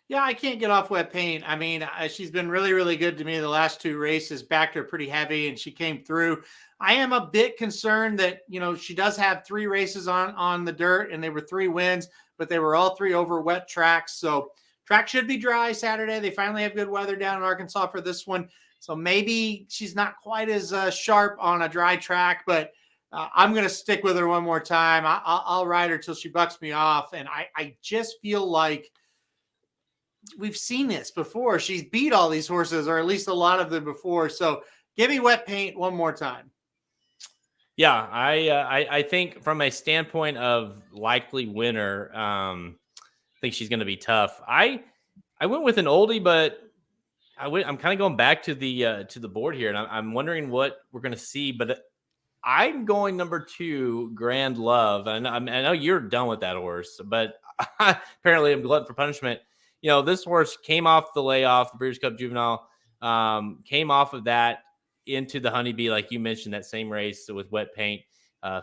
Yeah, I can't get off Wet Paint. She's been really, really good to me the last 2 races. Backed her pretty heavy, and she came through. I am a bit concerned that, she does have 3 races on the dirt, and they were 3 wins, but they were all 3 over wet tracks. So track should be dry Saturday. They finally have good weather down in Arkansas for this one. So maybe she's not quite as sharp on a dry track, but I'm going to stick with her one more time. I'll ride her till she bucks me off. And I just feel like we've seen this before. She's beat all these horses, or at least a lot of them before. So give me Wet Paint one more time. Yeah, I think from a standpoint of likely winner, I think she's going to be tough. I went with an oldie, but I'm kind of going back to the board here, and I'm wondering what we're going to see. But I'm going number 2, Grand Love, and I know you're done with that horse, but apparently I'm glutton for punishment. This horse came off the layoff, the Breeders' Cup Juvenile, came off of that into the Honeybee, like you mentioned, that same race with Wet Paint,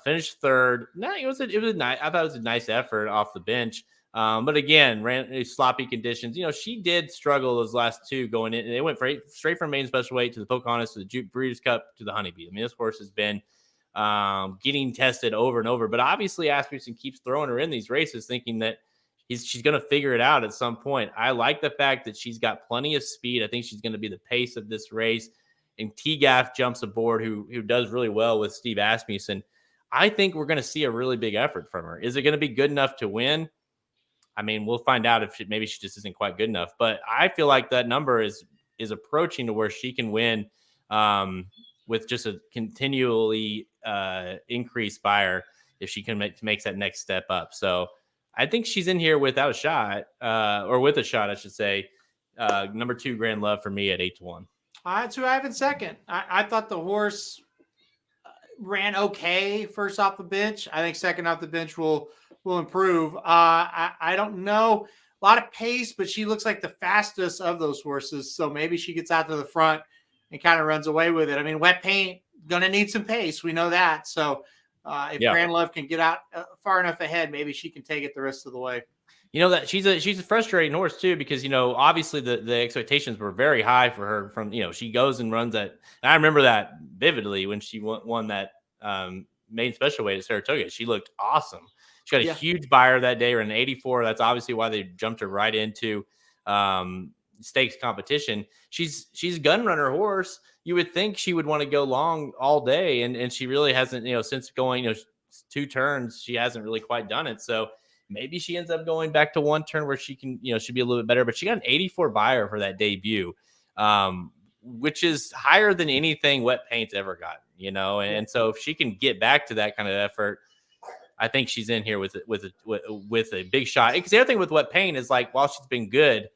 finished 3rd. No, it was nice. I thought it was a nice effort off the bench. But again, ran sloppy conditions. She did struggle those last 2 going in. They went straight from main special weight to the Pocahontas to the Breeders' Cup to the Honeybee. This horse has been getting tested over and over. But obviously, Asmussen keeps throwing her in these races, thinking that she's going to figure it out at some point. I like the fact that she's got plenty of speed. I think she's going to be the pace of this race. And T-Gaff jumps aboard, who does really well with Steve Asmussen. I think we're going to see a really big effort from her. Is it going to be good enough to win? We'll find out if maybe she just isn't quite good enough. But I feel like that number is approaching to where she can win with just a continually increased buyer if she can makes that next step up. So I think she's in here without a shot, or with a shot, I should say. Number 2, Grand Love for me at 8-1. That's who I have in second. I thought the horse ran okay first off the bench. I think second off the bench will improve. I don't know. A lot of pace, but she looks like the fastest of those horses. So maybe she gets out to the front and kind of runs away with it. Wet Paint, going to need some pace. We know that. So if Grand Love can get out far enough ahead, maybe she can take it the rest of the way. That she's a frustrating horse too, because obviously the expectations were very high for her from she goes and runs that. And I remember that vividly when she won that main special weight at Saratoga. She looked awesome. She got a huge buyer that day, or an 84. That's obviously why they jumped her right into stakes competition. She's a gun runner horse. You would think she would want to go long all day, and she really hasn't, since going, 2 turns, she hasn't really quite done it. So maybe she ends up going back to 1 turn where she can, should be a little bit better, but she got an 84 buyer for that debut, which is higher than anything Wet Paint's ever gotten, and so if she can get back to that kind of effort, I think she's in here with a big shot. Because the other thing with Wet Paint is, like, while she's been good,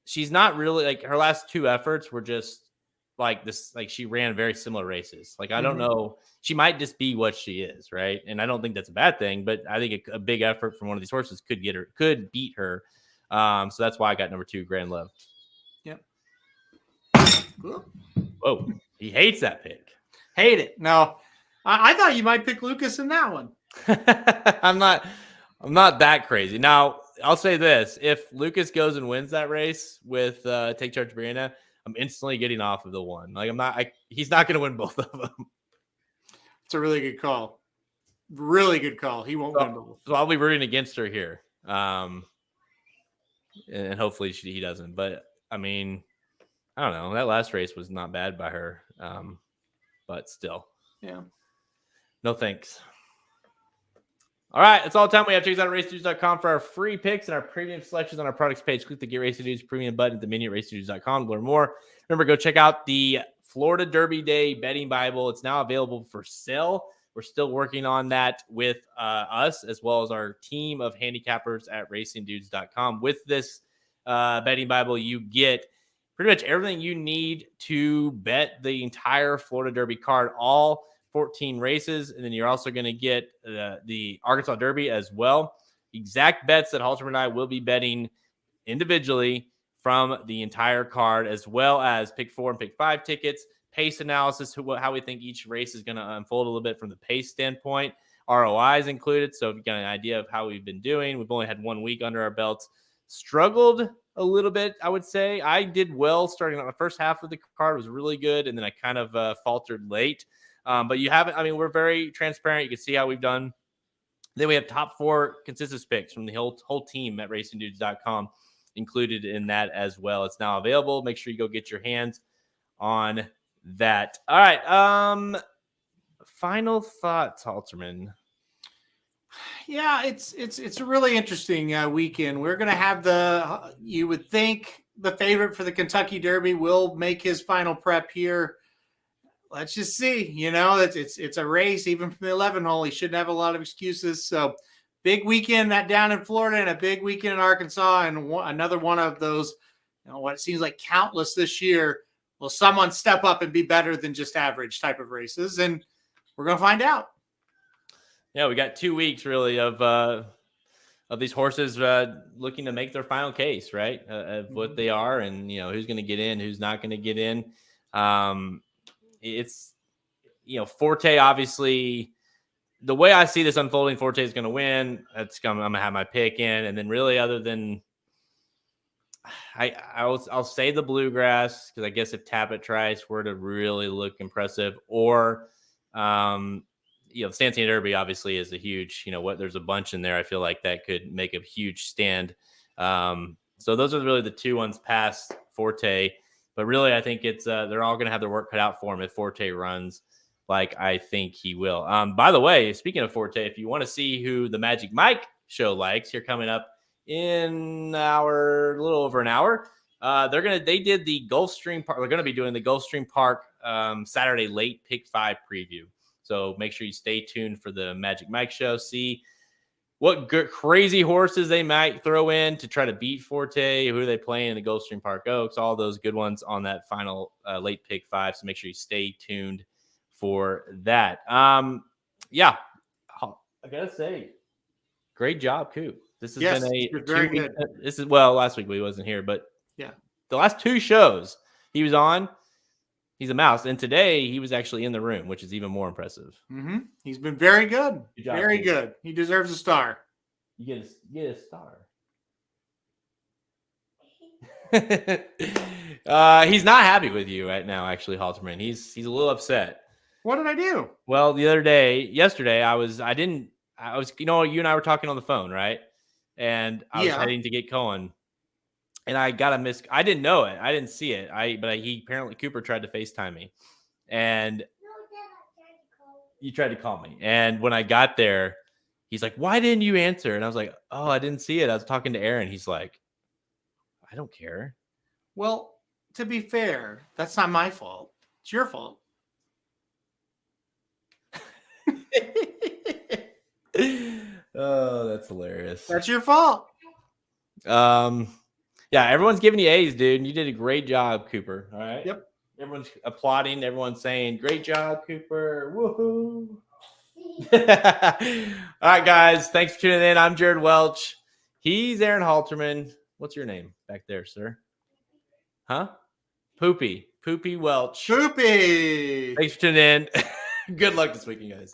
she's not really, like, her last 2 efforts were just like this, like, she ran very similar races. Like, I don't know, she might just be what she is, right? And I don't think that's a bad thing, but I think a big effort from one of these horses could beat her. So that's why I got number 2, Grand Love. Yep. Whoa, he hates that pick. Hate it. No, I thought you might pick Lucas in that one. I'm not that crazy. Now, I'll say this: if Lucas goes and wins that race with Take Charge Brianna, I'm instantly getting off of the 1. Like, he's not going to win both of them. It's a really good call. Really good call. He won't win both. So I'll be rooting against her here. And hopefully he doesn't. But I mean, I don't know. That last race was not bad by her. But still. Yeah. No thanks. All right, that's all the time we have. Check us out at racedudes.com for our free picks and our premium selections on our products page. Click the Get Racing Dudes premium button at the menu at racedudes.com to learn more. Remember, go check out the Florida Derby Day betting Bible. It's now available for sale. We're still working on that with us, as well as our team of handicappers at racingdudes.com. With this betting Bible, you get pretty much everything you need to bet the entire Florida Derby card, all 14 races, and then you're also going to get the Arkansas Derby as well. Exact bets that Halterman and I will be betting individually from the entire card, as well as pick 4 and pick 5 tickets, pace analysis, how we think each race is going to unfold a little bit from the pace standpoint. ROI is included, so if you've got an idea of how we've been doing, we've only had 1 week under our belts. Struggled a little bit, I would say. I did well starting on the first half of the card, was really good, and then I kind of faltered late. But you haven't, I mean, we're very transparent. You can see how we've done. Then we have top 4 consensus picks from the whole team at racingdudes.com included in that as well. It's now available. Make sure you go get your hands on that. All right. Final thoughts, Halterman. Yeah, it's a really interesting weekend. We're going to have you would think the favorite for the Kentucky Derby will make his final prep here. Let's just see. It's a race. Even from the 11 hole, he shouldn't have a lot of excuses. So big weekend that down in Florida, and a big weekend in Arkansas, and another one of those, what it seems like countless this year. Will someone step up and be better than just average type of races? And we're going to find out. Yeah, we got 2 weeks really of these horses looking to make their final case, right? Of what they are, and who's going to get in, who's not going to get in. It's Forte, obviously, the way I see this unfolding, Forte is going to win. I'm going to have my pick in, and then really, other than I'll say the Bluegrass, because I guess if Tappet Trice were to really look impressive, or the Santana Derby obviously is a huge, there's a bunch in there. I feel like that could make a huge stand. So those are really the 2 ones past Forte. But really, I think it's they're all going to have their work cut out for him if Forte runs like I think he will. By the way, speaking of Forte, if you want to see who the Magic Mike show likes, here coming up in a little over an hour, they did the Gulfstream Park. They're going to be doing the Gulfstream Park Saturday late pick 5 preview. So make sure you stay tuned for the Magic Mike show. See what crazy horses they might throw in to try to beat Forte, who are they playing in the Gulfstream Park Oaks, all those good ones on that final late pick 5. So make sure you stay tuned for that. Yeah, I got to say, great job, Coop. This has been very good. Last week we wasn't here, but yeah, the last 2 shows he was on, he's a mouse. And today he was actually in the room, which is even more impressive. Mm-hmm. He's been very good. Good job, very good. He deserves a star. You get a star. He's not happy with you right now, actually, Halterman. He's a little upset. What did I do? Well, yesterday, I was, you and I were talking on the phone, right? And I was heading to get Cohen. and I got a miss. I didn't know it. I didn't see it. He apparently Cooper tried to FaceTime me, and you tried to call me. And when I got there, he's like, "Why didn't you answer?" And I was like, "Oh, I didn't see it. I was talking to Aaron." He's like, "I don't care." Well, to be fair, that's not my fault. It's your fault. Oh, that's hilarious. That's your fault. Yeah, everyone's giving you A's, dude. You did a great job, Cooper. All right. Yep. Everyone's applauding. Everyone's saying, "Great job, Cooper." Woohoo. All right, guys. Thanks for tuning in. I'm Jared Welch. He's Aaron Halterman. What's your name back there, sir? Huh? Poopy Welch. Poopy. Thanks for tuning in. Good luck this weekend, guys.